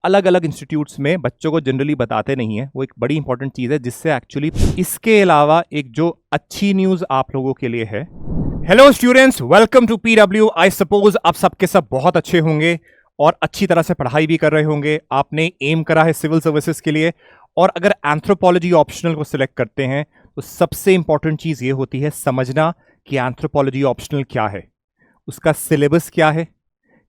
अलग अलग इंस्टीट्यूट्स में बच्चों को जनरली बताते नहीं है, वो एक बड़ी इंपॉर्टेंट चीज़ है जिससे एक्चुअली। इसके अलावा एक जो अच्छी न्यूज़ आप लोगों के लिए है, hello students, welcome to PW. I suppose आप सबके सब बहुत अच्छे होंगे और अच्छी तरह से पढ़ाई भी कर रहे होंगे। आपने एम करा है सिविल सर्विसेज के लिए, और अगर एंथ्रोपोलॉजी ऑप्शनल को सिलेक्ट करते हैं तो सबसे इंपॉर्टेंट चीज़ ये होती है समझना कि एंथ्रोपोलॉजी ऑप्शनल क्या है, उसका सिलेबस क्या है,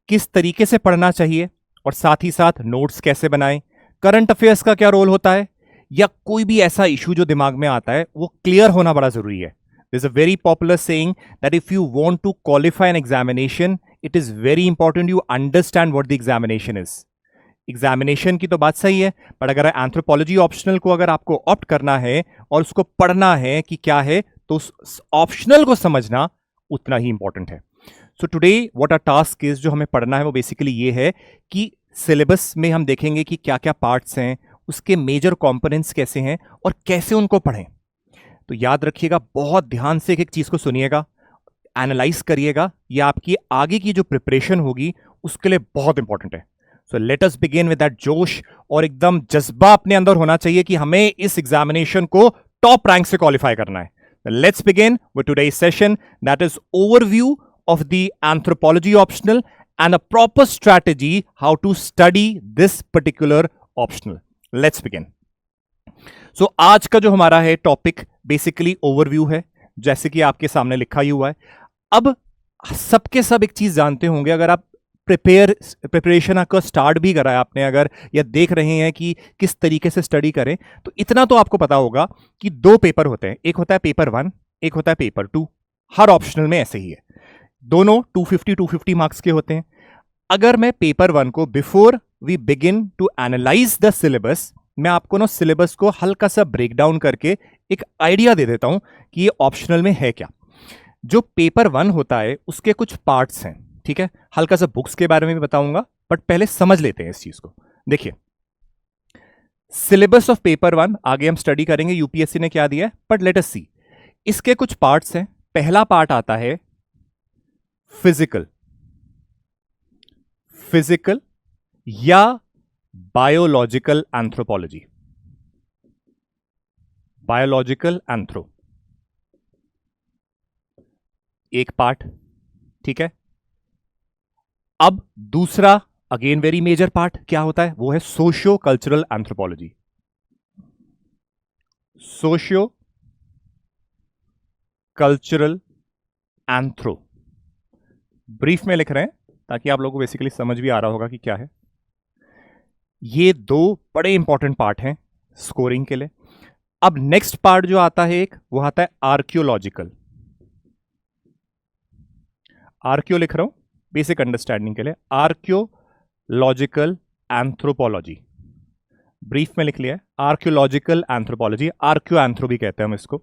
किस तरीके से पढ़ना चाहिए, और साथ ही साथ नोट्स कैसे बनाएं, करंट अफेयर्स का क्या रोल होता है, या कोई भी ऐसा इशू जो दिमाग में आता है वो क्लियर होना बड़ा जरूरी है। There's a very popular saying that if you want to qualify an examination, it is very important you understand what the examination is. Examination की तो बात सही है, पर अगर एंथ्रोपोलॉजी ऑप्शनल को अगर आपको ऑप्ट करना है और उसको पढ़ना है कि क्या है, तो उस ऑप्शनल को समझना उतना ही इंपॉर्टेंट है। So today what our task is, जो हमें पढ़ना है वो बेसिकली ये है कि सिलेबस में हम देखेंगे कि क्या क्या पार्ट्स हैं, उसके मेजर कंपोनेंट्स कैसे हैं और कैसे उनको पढ़ें। तो याद रखिएगा, बहुत ध्यान से एक एक चीज को सुनिएगा, एनालाइज करिएगा, यह आपकी आगे की जो प्रिपरेशन होगी उसके लिए बहुत इंपॉर्टेंट है। So let us begin with that जोश, और एकदम जज्बा अपने अंदर होना चाहिए कि हमें इस एग्जामिनेशन को टॉप रैंक से क्वालिफाई करना है। Let's begin with today's session, that is overview of the anthropology optional and a proper strategy how to study this particular optional. Let's begin. So आज का जो हमारा है टॉपिक बेसिकली ओवरव्यू है, जैसे कि आपके सामने लिखा ही हुआ है। अब सबके सब एक चीज जानते होंगे, अगर आप प्रिपरेशन का स्टार्ट भी करा है आपने अगर, या देख रहे हैं कि किस तरीके से स्टडी करें, तो इतना तो आपको पता होगा कि दो पेपर होते हैं, एक होता है पेपर 1, एक होता है पेपर 2। हर ऑप्शनल में ऐसे ही है, दोनों 250 मार्क्स के होते हैं। अगर मैं पेपर 1 को before we begin to analyse the syllabus, मैं आपको ना सिलेबस को हल्का सा ब्रेक डाउन करके एक आइडिया दे देता हूं कि ये ऑप्शनल में है क्या। जो पेपर 1 होता है उसके कुछ पार्ट्स हैं, ठीक है, हल्का सा बुक्स के बारे में भी बताऊंगा, बट पहले समझ लेते हैं इस चीज को। देखिए, सिलेबस ऑफ पेपर 1 आगे हम स्टडी करेंगे, यूपीएससी ने क्या दिया है, बट लेट अस सी। इसके कुछ पार्ट्स हैं। पहला पार्ट आता है फिजिकल या बायोलॉजिकल एंथ्रोपोलॉजी, बायोलॉजिकल एंथ्रो एक पार्ट, ठीक है। अब दूसरा अगेन वेरी मेजर पार्ट क्या होता है, वो है socio cultural anthropology, socio cultural anthro. Brief में लिख रहे हैं ताकि आप लोगों को बेसिकली समझ भी आ रहा होगा कि क्या है। ये दो बड़े इंपॉर्टेंट पार्ट हैं स्कोरिंग के लिए। अब नेक्स्ट पार्ट जो आता है एक, वो आता है आर्कियोलॉजिकल। आर्कियो लिख रहा हूं बेसिक अंडरस्टैंडिंग के लिए, आर्कियोलॉजिकल एंथ्रोपोलॉजी। ब्रीफ में लिख लिया है आर्कियोलॉजिकल एंथ्रोपोलॉजी, आर्कियो एंथ्रो भी कहते हैं हम इसको।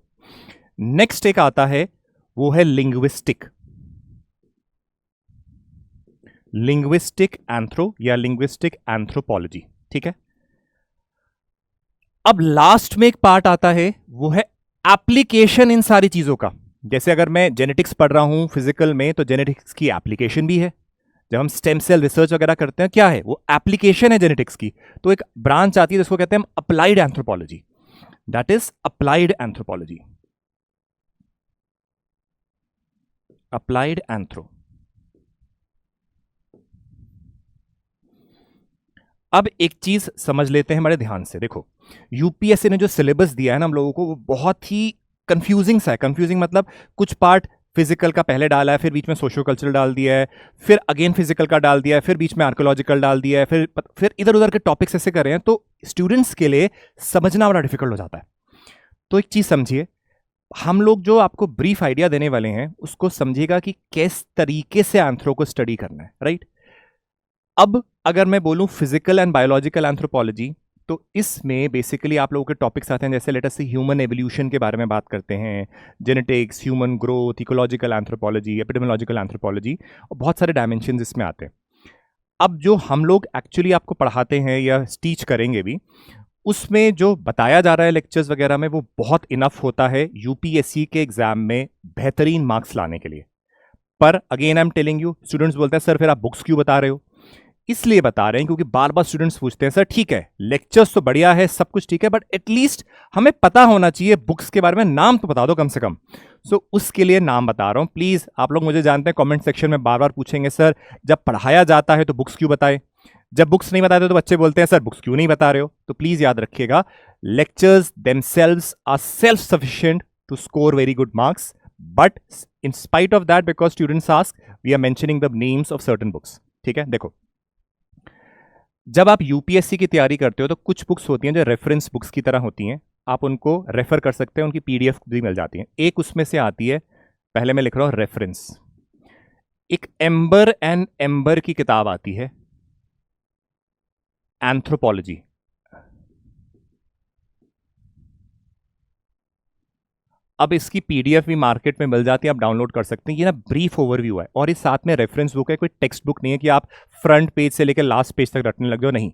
नेक्स्ट एक आता है वो है लिंग्विस्टिक एंथ्रो या लिंग्विस्टिक एंथ्रोपोलॉजी, ठीक है। अब लास्ट में एक पार्ट आता है वो है एप्लीकेशन इन सारी चीजों का। जैसे अगर मैं जेनेटिक्स पढ़ रहा हूं फिजिकल में, तो जेनेटिक्स की एप्लीकेशन भी है। जब हम स्टेम सेल रिसर्च वगैरह करते हैं, क्या है वो, एप्लीकेशन है जेनेटिक्स की। तो एक ब्रांच आती है जिसको कहते हैं हम applied anthropology, that is applied anthropology, applied anthro. अब एक चीज समझ लेते हैं बड़े ध्यान से। देखो, यूपीएससी ने जो सिलेबस दिया है ना हम लोगों को, वो बहुत ही कंफ्यूजिंग सा है। कंफ्यूजिंग मतलब कुछ पार्ट फिजिकल का पहले डाला है, फिर बीच में सोशियो कल्चरल डाल दिया है, फिर अगेन फिजिकल का डाल दिया है, फिर बीच में आर्कियोलॉजिकल डाल दिया है, फिर इधर उधर के टॉपिक्स ऐसे कर रहे हैं, तो स्टूडेंट्स के लिए समझना बड़ा डिफिकल्ट हो जाता है। तो एक चीज समझिए, हम लोग जो आपको ब्रीफ आइडिया देने वाले हैं उसको समझिएगा कि किस तरीके से एंथ्रो को स्टडी करना है, राइट। अब अगर मैं बोलूं फिजिकल एंड बायोलॉजिकल एंथ्रोपोलॉजी, तो इसमें बेसिकली आप लोगों के टॉपिक्स आते हैं, जैसे लेट अस से ह्यूमन एवोल्यूशन के बारे में बात करते हैं, genetics, human growth, ecological anthropology, epidemiological anthropology, और बहुत सारे डायमेंशंस इसमें आते हैं। अब जो हम लोग एक्चुअली आपको पढ़ाते हैं या टीच करेंगे भी, उसमें जो बताया जा रहा है लेक्चर्स वगैरह में, वो बहुत इनफ होता है यूपीएससी के एग्जाम में बेहतरीन मार्क्स लाने के लिए। पर again I am telling you, students बोलते हैं सर फिर आप बुक्स क्यों बता रहे हो। इसलिए बता रहे हैं क्योंकि बार बार स्टूडेंट्स पूछते हैं सर ठीक है लेक्चर्स तो बढ़िया है सब कुछ ठीक है बट एटलीस्ट हमें पता होना चाहिए बुक्स के बारे में, नाम तो बता दो कम से कम। सो उसके लिए नाम बता रहा हूं। प्लीज आप लोग मुझे जानते हैं कमेंट सेक्शन में बार बार पूछेंगे सर जब पढ़ाया जाता है तो बुक्स क्यों बताए, जब बुक्स नहीं बताते तो बच्चे बोलते हैं सर बुक्स क्यों नहीं बता रहे हो। तो प्लीज याद रखिएगा lectures themselves are self sufficient to score very good marks, but in spite of that because students ask we are mentioning the names of certain books. ठीक है, देखो जब आप यूपीएससी की तैयारी करते हो तो कुछ बुक्स होती हैं जो रेफरेंस बुक्स की तरह होती हैं, आप उनको रेफर कर सकते हैं, उनकी पीडीएफ भी मिल जाती है। एक उसमें से आती है, पहले मैं लिख रहा हूं रेफरेंस, एक एम्बर एंड एम्बर की किताब आती है एंथ्रोपोलॉजी। अब इसकी पीडीएफ भी मार्केट में मिल जाती है, आप डाउनलोड कर सकते हैं। ये ना ब्रीफ ओवरव्यू है और इस साथ में रेफरेंस बुक है, कोई टेक्स्ट बुक नहीं है कि आप फ्रंट पेज से लेकर लास्ट पेज तक रटने लग जाओ, नहीं।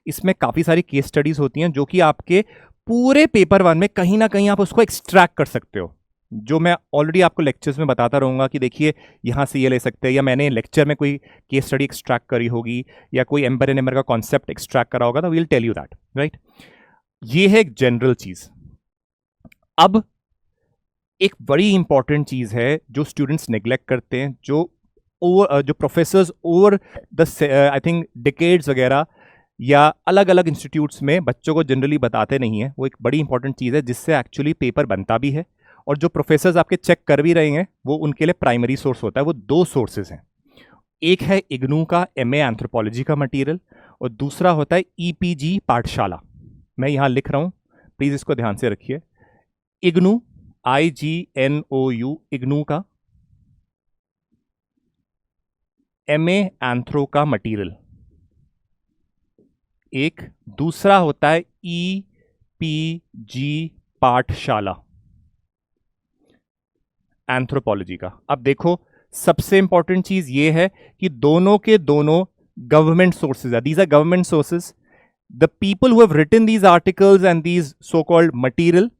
इसमें काफ़ी सारी केस स्टडीज होती हैं जो कि आपके पूरे पेपर वन में कहीं ना कहीं आप उसको एक्सट्रैक्ट कर सकते हो, जो मैं ऑलरेडी आपको लेक्चर्स में बताता रहूंगा कि देखिए यहाँ से ये ले सकते हैं, या मैंने लेक्चर में कोई केस स्टडी एक्सट्रैक्ट करी होगी या कोई एम्बर एंड एम्बर का कॉन्सेप्ट एक्सट्रैक्ट करा होगा, तो we'll tell you that, right. ये है एक जनरल चीज। अब एक बड़ी इंपॉर्टेंट चीज है जो स्टूडेंट्स नेग्लेक्ट करते हैं, जो professors over the I think decades वगैरह या अलग अलग इंस्टीट्यूट्स में बच्चों को जनरली बताते नहीं है, वो एक बड़ी इंपॉर्टेंट चीज है जिससे एक्चुअली पेपर बनता भी है और जो प्रोफेसर्स आपके चेक कर भी रहे हैं वो उनके लिए प्राइमरी सोर्स होता है। वो दो सोर्सेज हैं, एक है इग्नू का एमए एंथ्रोपोलॉजी का मटेरियल और दूसरा होता है ईपीजी पाठशाला। मैं यहां लिख रहा हूं, प्लीज इसको ध्यान से रखिए। इग्नू IGNOU इग्नू का एमए एंथ्रो का मटेरियल एक, दूसरा होता है ईपीजी पाठशाला एंथ्रोपोलॉजी का। अब देखो सबसे इंपॉर्टेंट चीज ये है कि दोनों के दोनों गवर्नमेंट सोर्सेज है, these are government sources. The people who have written these articles and these so called material,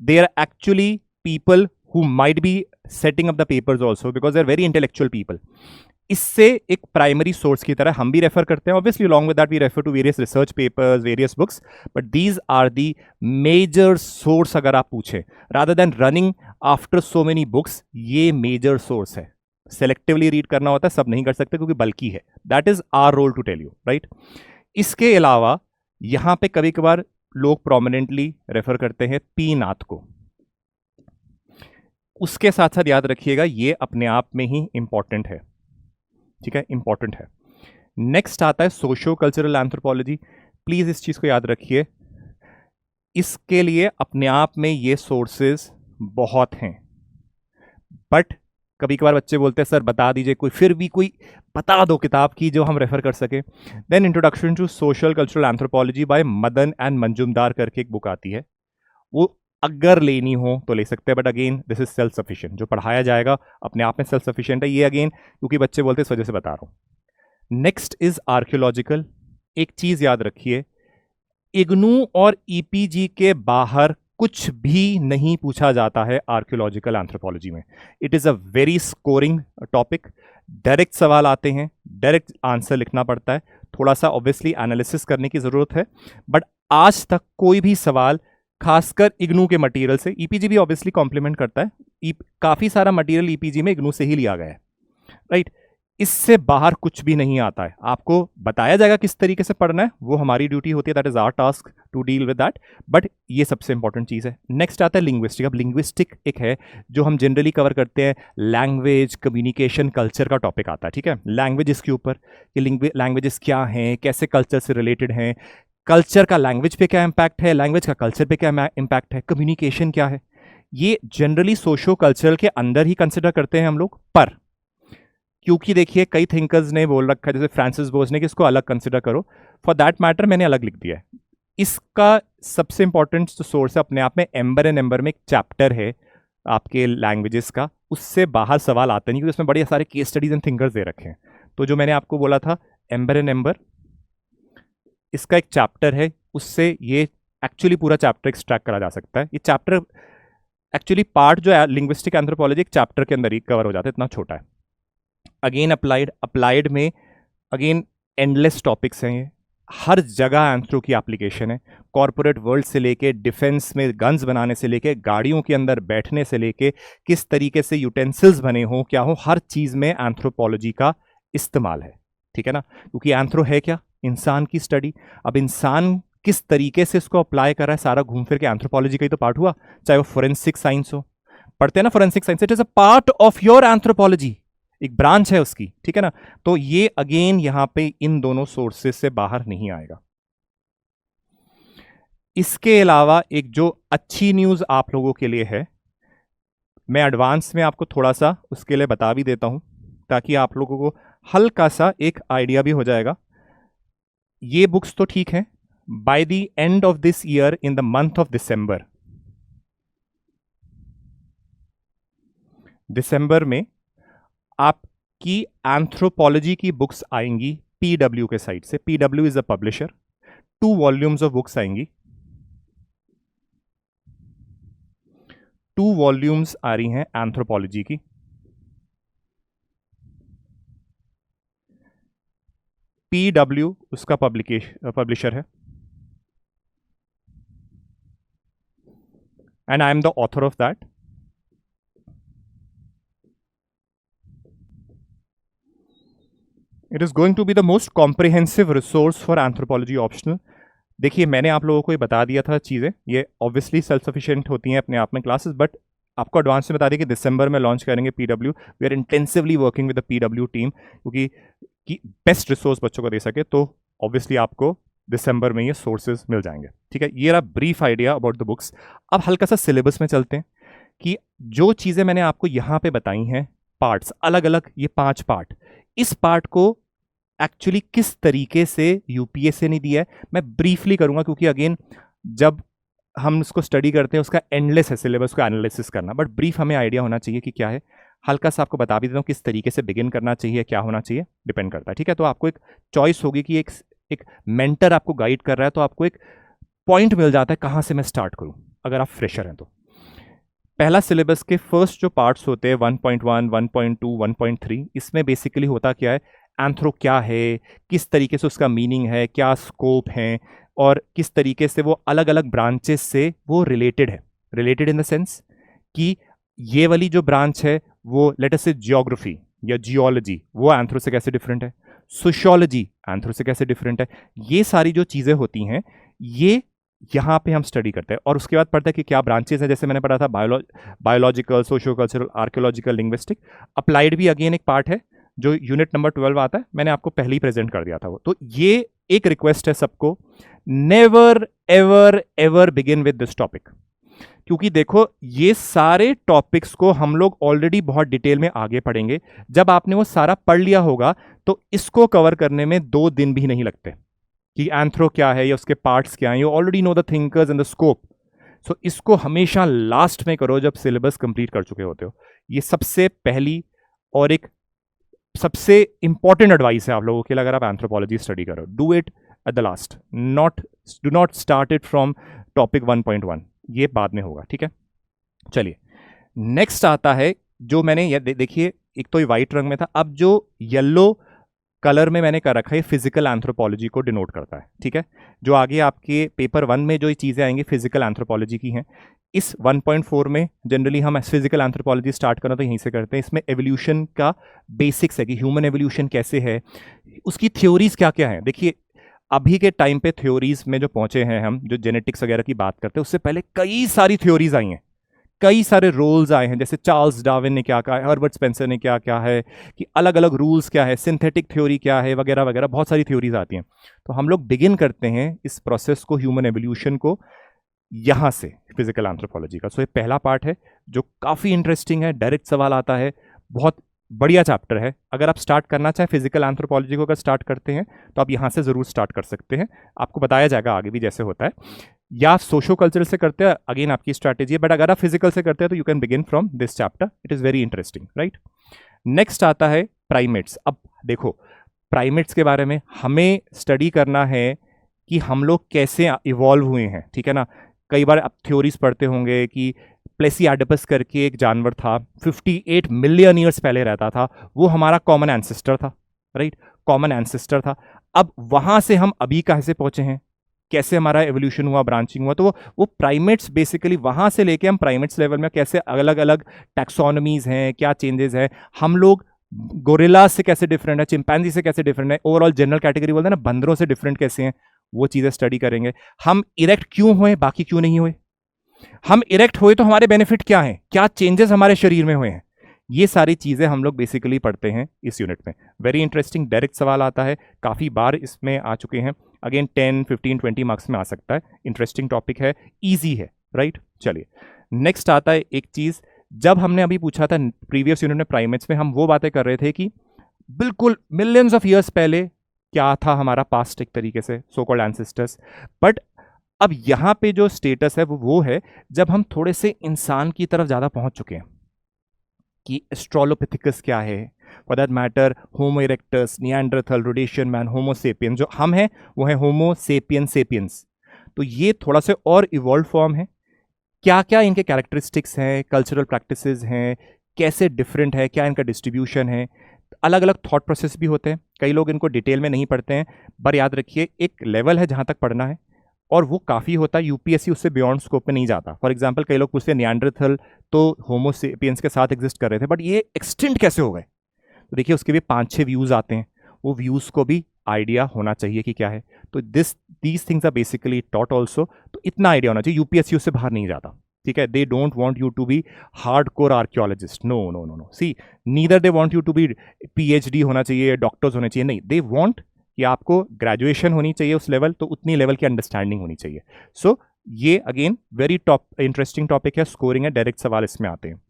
they are actually people who might be setting up the papers also because they are very intellectual people. इससे एक primary source की तरह हम भी refer करते हैं, obviously along with that we refer to various research papers, various books, but these are the major source अगर आप पूछे, rather than running after so many books, ये major source है। सेलेक्टिवली रीड करना होता है, सब नहीं कर सकते क्योंकि बल्कि है, that is our role to tell you, right. इसके अलावा यहां पे कभी कभार लोग प्रोमिनेंटली रेफर करते हैं पी नाथ को, उसके साथ साथ याद रखिएगा ये अपने आप में ही इंपॉर्टेंट है, ठीक है, इंपॉर्टेंट है। नेक्स्ट आता है सोशियो कल्चरल एंथ्रोपोलॉजी, प्लीज इस चीज को याद रखिए, इसके लिए अपने आप में ये सोर्सेज बहुत हैं, बट कभी कभार बच्चे बोलते हैं सर बता दीजिए कोई, फिर भी कोई बता दो किताब की जो हम रेफर कर सके। Then introduction to social cultural anthropology by Madan and Majumdar करके एक बुक आती है, वो अगर लेनी हो तो ले सकते हैं, but again this is self sufficient, जो पढ़ाया जाएगा अपने आप में सेल्फ सफिशिएंट है। ये अगेन क्योंकि बच्चे बोलते हैं इस वजह से बता रहा हूं। Next is archaeological. एक चीज याद रखिए, इग्नू और ईपीजी के बाहर कुछ भी नहीं पूछा जाता है आर्कियोलॉजिकल एंथ्रोपोलॉजी में। It is a very scoring topic, direct सवाल आते हैं, डायरेक्ट आंसर लिखना पड़ता है, थोड़ा सा ऑब्वियसली एनालिसिस करने की जरूरत है, बट आज तक कोई भी सवाल खासकर इग्नू के मटेरियल से, ईपीजी भी ऑब्वियसली कॉम्प्लीमेंट करता है, काफी सारा मटेरियल ईपीजी में इग्नू से ही लिया गया है, राइट। इससे बाहर कुछ भी नहीं आता है, आपको बताया जाएगा किस तरीके से पढ़ना है, वो हमारी ड्यूटी होती है, that is our task to deal with that, but ये सबसे इंपॉर्टेंट चीज है। नेक्स्ट आता है लिंग्विस्टिक। अब लिंग्विस्टिक एक है जो हम जनरली कवर करते हैं, लैंग्वेज, कम्युनिकेशन, कल्चर का टॉपिक आता है, ठीक है। लैंग्वेजेस के ऊपर कि लैंग्वेजेस क्या हैं, कैसे कल्चर से रिलेटेड हैं, कल्चर का लैंग्वेज पे क्या इंपैक्ट है, लैंग्वेज का कल्चर पे क्या इंपैक्ट है, कम्युनिकेशन क्या है, ये जनरली सोशो कल्चरल के अंदर ही कंसिडर करते हैं हम लोग। पर क्योंकि देखिए कई थिंकर्स ने बोल रखा है, जैसे फ्रांसिस बोस ने, कि इसको अलग कंसिडर करो, फॉर दैट मैटर मैंने अलग लिख दिया है। इसका सबसे इंपॉर्टेंट सोर्स है अपने आप में एम्बर एंड एम्बर में एक चैप्टर है आपके लैंग्वेजेस का, उससे बाहर सवाल आते नहीं क्योंकि उसमें बड़े सारे केस स्टडीज एंड थिंकर्स दे रखे हैं। तो जो मैंने आपको बोला था एम्बर एंड एम्बर, इसका एक चैप्टर है, उससे ये एक्चुअली पूरा चैप्टर एक्सट्रैक्ट करा जा सकता है। ये चैप्टर एक्चुअली पार्ट जो है लिंग्विस्टिक एंथ्रोपोलॉजी एक चैप्टर के अंदर ही कवर हो जाता है, इतना छोटा है। अगेन अप्लाइड में अगेन एंडलेस टॉपिक्स हैं ये, हर जगह एंथ्रो की एप्लीकेशन है। कॉरपोरेट वर्ल्ड से लेके डिफेंस में गन्स बनाने से लेके गाड़ियों के अंदर बैठने से लेके किस तरीके से यूटेंसिल्स बने हो क्या हो, हर चीज में एंथ्रोपोलॉजी का इस्तेमाल है, ठीक है ना। क्योंकि एंथ्रो है क्या, इंसान की स्टडी। अब इंसान किस तरीके से इसको अप्लाई कर रहा है, सारा घूम फिर के एंथ्रोपोलॉजी का ही तो पार्ट हुआ। चाहे वो फोरेंसिक साइंस हो, पढ़ते हैं ना forensic science, it is a part of your anthropology, एक ब्रांच है उसकी, ठीक है ना। तो ये अगेन यहां पे इन दोनों सोर्सेस से बाहर नहीं आएगा। इसके अलावा एक जो अच्छी न्यूज आप लोगों के लिए है, मैं एडवांस में आपको थोड़ा सा उसके लिए बता भी देता हूं ताकि आप लोगों को हल्का सा एक आइडिया भी हो जाएगा। ये बुक्स तो ठीक है, by the end of this year in the month of December में आपकी एंथ्रोपोलॉजी की बुक्स आएंगी पीडब्ल्यू के साइड से। PW is a publisher, 2 volumes of books आएंगी, 2 वॉल्यूम्स आ रही हैं एंथ्रोपोलॉजी की। पीडब्ल्यू उसका पब्लिशर है and I am the author of that. It is going to be the most comprehensive resource for anthropology optional. देखिए मैंने आप लोगों को ये बता दिया था चीज़ें, ये ऑब्वियसली सेल्फ सफिशिएंट होती हैं अपने आप में क्लासेस, बट आपको एडवांस में बता दें कि दिसंबर में लॉन्च करेंगे PW. We are intensively working with the PW team, क्योंकि बेस्ट रिसोर्स बच्चों को दे सके, तो ऑब्वियसली आपको दिसंबर में ये सोर्सेज मिल जाएंगे, ठीक है। ये रहा brief idea about the books. अब हल्का सा सिलेबस में चलते हैं कि जो चीज़ें मैंने आपको यहाँ पे बताई हैं, पार्ट्स अलग अलग, ये 5 पार्ट, इस पार्ट को एक्चुअली किस तरीके से यूपीएससी ने दिया है मैं ब्रीफली करूंगा, क्योंकि अगेन जब हम इसको स्टडी करते हैं उसका एंडलेस है सिलेबस को एनालिसिस करना, बट ब्रीफ हमें आइडिया होना चाहिए कि क्या है। हल्का सा आपको बता भी देता हूँ किस तरीके से बिगिन करना चाहिए, क्या होना चाहिए, डिपेंड करता है, ठीक है। तो आपको एक चॉइस होगी कि एक मेंटर आपको गाइड कर रहा है, तो आपको एक पॉइंट मिल जाता है कहाँ से मैं स्टार्ट करूँ अगर आप फ्रेशर हैं तो। पहला सिलेबस के फर्स्ट जो पार्ट्स होते हैं 1.1, 1.2, 1.3, इसमें बेसिकली होता क्या है, एंथ्रो क्या है, किस तरीके से उसका मीनिंग है, क्या स्कोप है, और किस तरीके से वो अलग अलग ब्रांचेस से वो रिलेटेड है। रिलेटेड इन द सेंस कि ये वाली जो ब्रांच है वो लेट अस से जियोग्राफी या जियोलॉजी, वो एंथ्रो से कैसे डिफरेंट है, सोशियोलॉजी एंथ्रो से कैसे डिफरेंट है, ये सारी जो चीज़ें होती हैं ये यहाँ पे हम स्टडी करते हैं। और उसके बाद पढ़ते हैं कि क्या ब्रांचेस हैं, जैसे मैंने पढ़ा था biological, socio cultural, archaeological, linguistic. Applied भी अगेन एक पार्ट है जो यूनिट नंबर 12 आता है, मैंने आपको पहले ही प्रेजेंट कर दिया था वो। तो ये एक रिक्वेस्ट है सबको, never ever ever begin with this topic, क्योंकि देखो ये सारे टॉपिक्स को हम लोग ऑलरेडी बहुत डिटेल में आगे पढ़ेंगे। जब आपने वो सारा पढ़ लिया होगा तो इसको कवर करने में 2 दिन भी नहीं लगते कि एंथ्रो क्या है या उसके पार्ट्स क्या हैं। You already know the thinkers and the scope. So इसको हमेशा लास्ट में करो जब सिलेबस कंप्लीट कर चुके होते हो। ये सबसे पहली और एक सबसे इंपॉर्टेंट एडवाइस है आप लोगों के लिए अगर आप एंथ्रोपोलॉजी स्टडी करो। Do it at the last, do not start it from topic 1.1, ये बाद में होगा, ठीक है। चलिए नेक्स्ट आता है जो मैंने ये देखिए, एक तो ये व्हाइट रंग में था, अब जो येलो कलर में मैंने कर रखा है फिजिकल एंथ्रोपोलॉजी को डिनोट करता है, ठीक है। जो आगे आपके पेपर 1 में जो चीज़ें आएंगी फिजिकल एंथ्रोपोलॉजी की हैं। इस 1.4 में जनरली हम फिजिकल एंथ्रोपोलॉजी स्टार्ट करना तो यहीं से करते हैं। इसमें एवोल्यूशन का बेसिक्स है कि ह्यूमन एवोल्यूशन कैसे है, उसकी थ्योरीज क्या क्या है। देखिए अभी के टाइम पे थ्योरीज में जो पहुंचे हैं हम, जो जेनेटिक्स वगैरह की बात करते हैं, उससे पहले कई सारी थ्योरीज आई हैं, कई सारे रोल्स आए हैं, जैसे चार्ल्स डार्विन ने क्या कहा है, हर्बर्ट स्पेंसर ने क्या क्या है, कि अलग अलग रूल्स क्या है, सिंथेटिक थ्योरी क्या है, वगैरह वगैरह बहुत सारी थ्योरीज आती हैं। तो हम लोग बिगिन करते हैं इस प्रोसेस को, ह्यूमन एवोल्यूशन को, यहां से फिजिकल एंथ्रोपोलॉजी का। सो ये पहला पार्ट है जो काफ़ी इंटरेस्टिंग है, डायरेक्ट सवाल आता है, बहुत बढ़िया चैप्टर है। अगर आप स्टार्ट करना चाहें फिजिकल एंथ्रोपोलॉजी को, अगर स्टार्ट करते हैं तो आप यहाँ से ज़रूर स्टार्ट कर सकते हैं, आपको बताया जाएगा आगे भी जैसे होता है। या सोशो कल्चरल से करते हैं, अगेन आपकी स्ट्रैटेजी है, बट अगर आप फिजिकल से करते हैं तो you can begin from this chapter, it is very interesting, right. Next आता है प्राइमेट्स। अब देखो प्राइमेट्स के बारे में हमें स्टडी करना है कि हम लोग कैसे इवॉल्व हुए हैं, ठीक है ना। कई बार आप थ्योरीज पढ़ते होंगे कि प्लेसियाडपस करके एक जानवर था, 58 मिलियन ईयर्स पहले रहता था, वो हमारा कॉमन एंसेस्टर था, राइट, कॉमन एंसेस्टर था। अब वहां से हम अभी कहां से पहुंचे हैं, कैसे हमारा एवोल्यूशन हुआ, ब्रांचिंग हुआ, तो वो प्राइमेट्स बेसिकली वहां से लेके हम प्राइमेट्स लेवल में कैसे अलग अलग टैक्सोनॉमीज हैं, क्या चेंजेस हैं, हम लोग गोरिल्ला से कैसे डिफरेंट है, चिंपैंजी से कैसे डिफरेंट है, ओवरऑल जनरल कैटेगरी बोलते हैं ना, बंदरों से डिफरेंट कैसे हैं, वो चीजें स्टडी करेंगे। हम इरेक्ट क्यों हुए, बाकी क्यों नहीं हुए, हम इरेक्ट हुए तो हमारे बेनिफिट क्या हैं, क्या चेंजेस हमारे शरीर में हुए हैं, ये सारी चीजें हम लोग बेसिकली पढ़ते हैं इस यूनिट में। वेरी इंटरेस्टिंग डायरेक्ट सवाल आता है, काफी बार इसमें आ चुके हैं, अगेन 10, 15, 20 मार्क्स में आ सकता है, इंटरेस्टिंग टॉपिक है, ईजी है, राइट। चलिए नेक्स्ट आता है एक चीज, जब हमने अभी पूछा था प्रीवियस यूनिट में प्राइमेट्स में, हम वो बातें कर रहे थे कि बिल्कुल मिलियंस ऑफ ईयर्स पहले क्या था हमारा पास्ट, एक तरीके से सो कॉल्ड एंसेस्टर्स। बट अब यहां पे जो स्टेटस है वो है जब हम थोड़े से इंसान की तरफ ज्यादा पहुंच चुके हैं, कि एस्ट्रोलोपिथिकस क्या है, for that matter homo erectus, Neanderthal, Rhodesian man, homo sapien, जो हम हैं वो है होमो सेपियन सेपियंस। तो ये थोड़ा सा और इवॉल्व फॉर्म है, क्या क्या इनके कैरेक्टरिस्टिक्स हैं, कल्चरल प्रैक्टिसेस हैं, कैसे डिफरेंट है, क्या इनका डिस्ट्रीब्यूशन है, अलग अलग थॉट प्रोसेस भी होते हैं, कई लोग इनको डिटेल में नहीं पढ़ते हैं, पर याद रखिए एक लेवल है जहां तक पढ़ना है, और वो काफ़ी होता है, यूपीएससी उससे बियॉन्ड स्कोप में नहीं जाता। फॉर एग्जांपल कई लोग पूछते हैं निएंडरथल तो होमो सेपियंस के साथ एग्जिस्ट कर रहे थे, बट ये एक्सटेंड कैसे हो गए, तो देखिए उसके भी 5-6 व्यूज़ आते हैं, वो व्यूज़ को भी आइडिया होना चाहिए कि क्या है। तो these things are basically taught also, तो इतना आइडिया होना चाहिए, यूपीएससी उससे बाहर नहीं जाता, ठीक है। They don't want you to be hard core archaeologist, no no no no, see neither they want you to be PhD होना चाहिए, डॉक्टर्स होने चाहिए, नहीं, दे वांट कि आपको ग्रेजुएशन होनी चाहिए उस लेवल, तो उतनी लेवल की अंडरस्टैंडिंग होनी चाहिए। सो ये अगेन वेरी इंटरेस्टिंग टॉपिक है, स्कोरिंग है, डायरेक्ट सवाल इसमें आते हैं।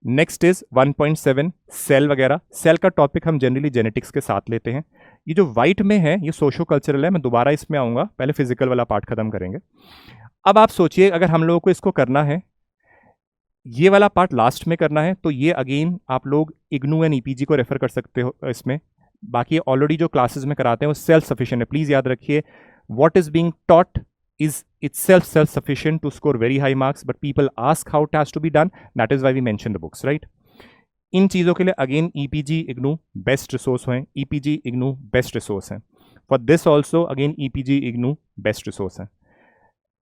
नेक्स्ट इज 1.7 सेल वगैरह, सेल का टॉपिक हम जनरली जेनेटिक्स के साथ लेते हैं। ये जो वाइट में है ये सोशो कल्चरल है, मैं दोबारा इसमें आऊंगा, पहले फिजिकल वाला पार्ट खत्म करेंगे। अब आप सोचिए अगर हम लोगों को इसको करना है, ये वाला पार्ट लास्ट में करना है, तो ये अगेन आप लोग इग्नू एंड ईपीजी को रेफर कर सकते हो इसमें, बाकी ऑलरेडी जो क्लासेस में कराते हैं वो सेल्फ सफिशिएंट है। प्लीज याद रखिए what is being taught is itself self-sufficient to score very high marks, but people ask how it has to be done. That is why we mention the books, right? इन चीज़ों के लिए again e-PG IGNOU best resource हैं, e-PG IGNOU best resource हैं। For this also again e-PG IGNOU best resource हैं।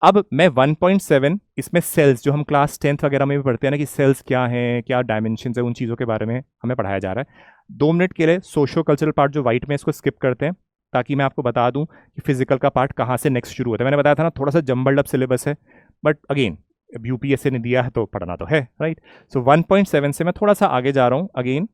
अब मैं 1.7 इसमें sales, जो हम क्लास 10th वगैरह में भी पढ़ते हैं ना कि सेल्स क्या हैं, क्या डायमेंशन है, उन चीज़ों के बारे में हमें पढ़ाया जा रहा है। 2 मिनट के लिए सोशो कल्चरल पार्ट जो वाइट में, इसको स्किप करते हैं ताकि मैं आपको बता दूं कि फिजिकल का पार्ट कहाँ से नेक्स्ट शुरू होता है। मैंने बताया था ना थोड़ा सा जम्बल्ड अप सिलेबस है, बट अगेन यूपीएससी ने दिया है तो पढ़ना तो है, राइट। सो 1.7 से मैं थोड़ा सा आगे जा रहा हूँ, अगेन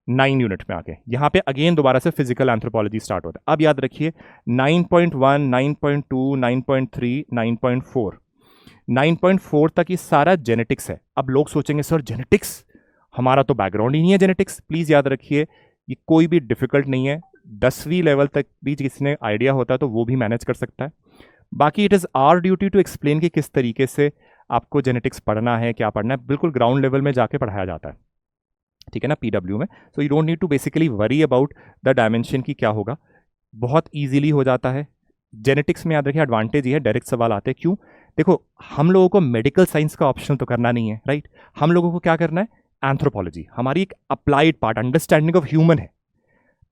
9 यूनिट में आके यहाँ पे अगेन दोबारा से फिजिकल एंथ्रोपोलॉजी स्टार्ट होता है। अब याद रखिए 9.1, 9.2, 9.3, 9.4, 9.4 तक ये सारा जेनेटिक्स है। अब लोग सोचेंगे सर जेनेटिक्स, हमारा तो बैकग्राउंड ही नहीं है जेनेटिक्स। प्लीज याद रखिए ये कोई भी डिफिकल्ट नहीं है, 10वीं लेवल तक भी किसी ने आइडिया होता है तो वो भी मैनेज कर सकता है। बाकी it is our duty to explain कि किस तरीके से आपको जेनेटिक्स पढ़ना है, क्या पढ़ना है, बिल्कुल ग्राउंड लेवल में जाके पढ़ाया जाता है, ठीक है ना, पीडब्ल्यू में। So you don't need to basically worry about the dimension की क्या होगा, बहुत ईजिली हो जाता है। जेनेटिक्स में याद रखिए एडवांटेज ये है, डायरेक्ट सवाल आते हैं क्यों। देखो हम लोगों को मेडिकल साइंस का ऑप्शन तो करना नहीं है, राइट। हम लोगों को क्या करना है, एंथ्रोपोलॉजी, हमारी एक applied part, understanding of human है,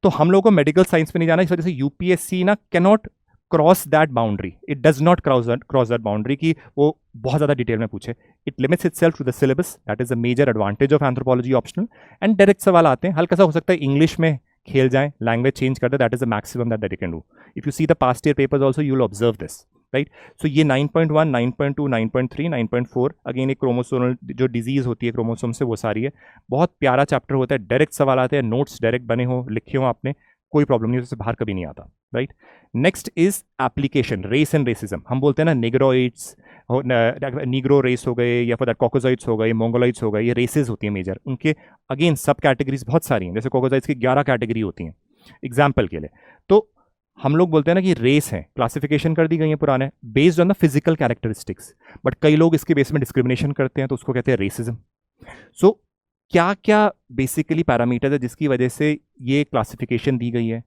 तो हम लोगों को मेडिकल साइंस में नहीं जाना। इस वजह से यूपीएससी ना can not cross that boundary, it does not cross that boundary कि वो बहुत ज़्यादा डिटेल में पूछे। It limits itself to the syllabus, that is a major advantage of anthropology optional. And direct सवाल आते हैं, हल्का सा हो सकता है इंग्लिश में खेल जाए, लैंग्वेज चेंज कर दे, that is the maximum that they can do. If you see the past year papers also you will observe this, right. So ये 9.1, 9.2, 9.3, 9.4 अगेन एक क्रोमोसोमल जो डिजीज होती है क्रोमोसोम से वो सारी है। बहुत प्यारा चैप्टर होता है, डायरेक्ट सवाल आते हैं, नोट्स डायरेक्ट बने हो, लिखे हो आपने, कोई प्रॉब्लम नहीं, उससे बाहर कभी नहीं आता, right. Next is application, race and racism. हम बोलते हैं ना निग्रोइड्स, निग्रो रेस हो गए, या फिर दैट कॉकोजॉइड्स हो गए, मोंगोलॉइड्स हो गए, ये रेसेस होती हैं मेजर। उनके अगेन सब कैटेगरीज बहुत सारी हैं, जैसे कॉकोजॉइड्स की 11 कैटेगरी होती हैं एग्जाम्पल के लिए। तो हम लोग बोलते हैं ना कि रेस है, क्लासिफिकेशन कर दी गई है पुराने based on the physical characteristics, but कई लोग इसके बेस में डिस्क्रिमिनेशन करते हैं तो उसको कहते हैं रेसिज्म। सो क्या क्या बेसिकली पैरामीटर है जिसकी वजह से ये क्लासिफिकेशन दी गई है,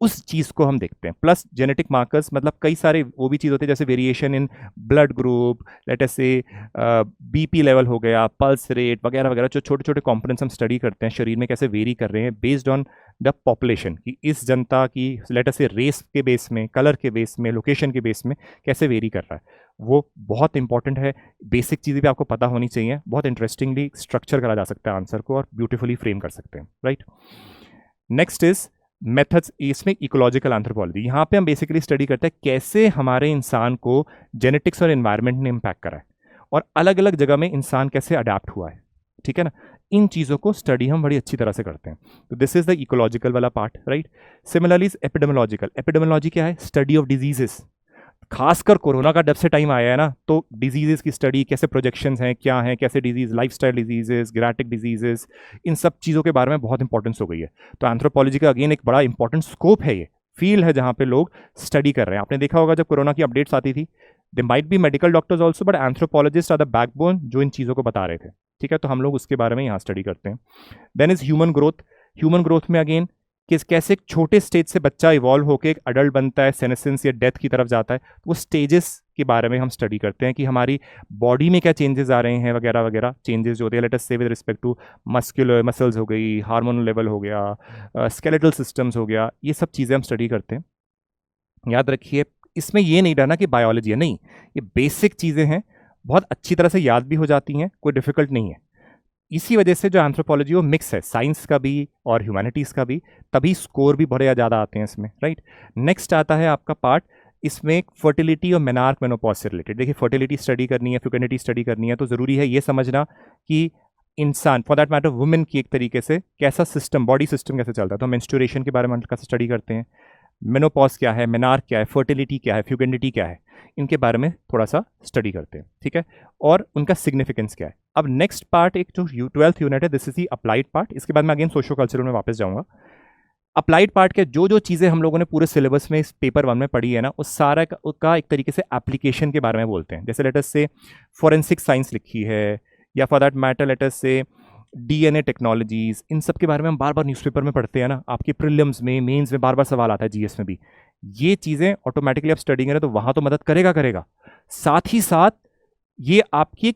उस चीज़ को हम देखते हैं। प्लस जेनेटिक मार्कर्स, मतलब कई सारे वो भी चीज़ होते हैं जैसे variation in blood group, late us से बीपी लेवल हो गया, पल्स रेट वगैरह वगैरह, जो छोटे छोटे कंपोनेंट्स हम स्टडी करते हैं शरीर में कैसे वेरी कर रहे हैं बेस्ड ऑन द पॉपुलेशन, कि इस जनता की लेट अस से रेस के बेस में, कलर के बेस में, लोकेशन के बेस में कैसे वेरी कर रहा है, वो बहुत इंपॉर्टेंट है। बेसिक चीज़ें भी आपको पता होनी चाहिए। बहुत इंटरेस्टिंगली स्ट्रक्चर करा जा सकता है आंसर को और ब्यूटीफुली फ्रेम कर सकते हैं, राइट। नेक्स्ट इज मेथड्स, इसमें इकोलॉजिकल एंथ्रोपोलॉजी। यहाँ पे हम बेसिकली स्टडी करते हैं कैसे हमारे इंसान को जेनेटिक्स और एनवायरनमेंट ने इम्पैक्ट करा है और अलग अलग जगह में इंसान कैसे अडेप्ट हुआ है, ठीक है ना। इन चीज़ों को स्टडी हम बड़ी अच्छी तरह से करते हैं। तो दिस इज द इकोलॉजिकल वाला part, right. Similarly epidemiological, epidemiology क्या है, स्टडी ऑफ डिजीजेस। खासकर कोरोना का जब से टाइम आया है ना, तो डिजीजेस की स्टडी, कैसे प्रोजेक्शंस हैं, क्या हैं, कैसे डिजीज, लाइफस्टाइल डिजीजेस, ग्राटिक डिजीजेस, इन सब चीज़ों के बारे में बहुत इंपॉर्टेंस हो गई है। तो एंथ्रोपोलॉजी का अगेन एक बड़ा इंपॉर्टेंट स्कोप है, ये फील्ड है जहाँ पे लोग स्टडी कर रहे हैं। आपने देखा होगा जब कोरोना की अपडेट्स आती थी, they might be medical doctors also, but anthropologist are the backbone जो इन चीज़ों को बता रहे थे, ठीक है। तो हम लोग उसके बारे में यहाँ स्टडी करते हैं। Then is human growth. Human growth में अगेन कैसे एक छोटे स्टेज से बच्चा इवॉल्व होकर एक अडल्ट बनता है, सेनेसेंस या डेथ की तरफ जाता है, तो वो स्टेजेस के बारे में हम स्टडी करते हैं कि हमारी बॉडी में क्या चेंजेस आ रहे हैं वगैरह वगैरह। चेंजेस जो होते हैं let us say with respect to muscular muscles हो गई, हार्मोनल लेवल हो गया, स्केलेटल सिस्टम्स हो गया, ये सब चीज़ें हम स्टडी करते हैं। याद रखिए इसमें ये नहीं रहना कि बायोलॉजी है, नहीं, ये बेसिक चीज़ें हैं, बहुत अच्छी तरह से याद भी हो जाती हैं, कोई डिफिकल्ट नहीं है। इसी वजह से जो एंथ्रोपोलॉजी वो मिक्स है, साइंस का भी और ह्यूमैनिटीज़ का भी, तभी स्कोर भी बड़े ज़्यादा आते हैं इसमें, राइट। नेक्स्ट आता है आपका पार्ट, इसमें फर्टिलिटी और मेनार्क मेनोपॉज से रिलेटेड। देखिए फर्टिलिटी स्टडी करनी है, फ्यूकेनिटी स्टडी करनी है, तो ज़रूरी है ये समझना कि इंसान, फॉर दैट मैटर वुमेन की एक तरीके से कैसा सिस्टम, बॉडी सिस्टम कैसे चलता है। तो मेंस्ट्रुएशन के बारे में कैसे स्टडी करते हैं, मेनोपॉज क्या है, मेनार्क क्या है, फर्टिलिटी क्या है, फ्यूकेनिटी क्या है, इनके बारे में थोड़ा सा स्टडी करते हैं, ठीक है, और उनका सिग्निफिकेंस क्या है। अब नेक्स्ट पार्ट एक जो 12th यूनिट है, this is the applied part. इसके बाद मैं अगेन सोशो कल्चरल में वापस जाऊंगा। अप्लाइड पार्ट के जो जो चीज़ें हम लोगों ने पूरे सिलेबस में इस पेपर 1 में पढ़ी है ना, उस सारा का एक तरीके से एप्लीकेशन के बारे में बोलते हैं। जैसे लेट अस से फॉरेंसिक साइंस लिखी है, या for that matter late us से डीएनए टेक्नोलॉजीज, इन सब के बारे में हम बार बार न्यूज़पेपर में पढ़ते हैं ना, आपके प्रीलिम्स में, मेंस में बार बार सवाल आता है, जीएस में भी। ये चीज़ें ऑटोमेटिकली आप स्टडी करें तो वहाँ तो मदद करेगा। साथ ही साथ ये आपकी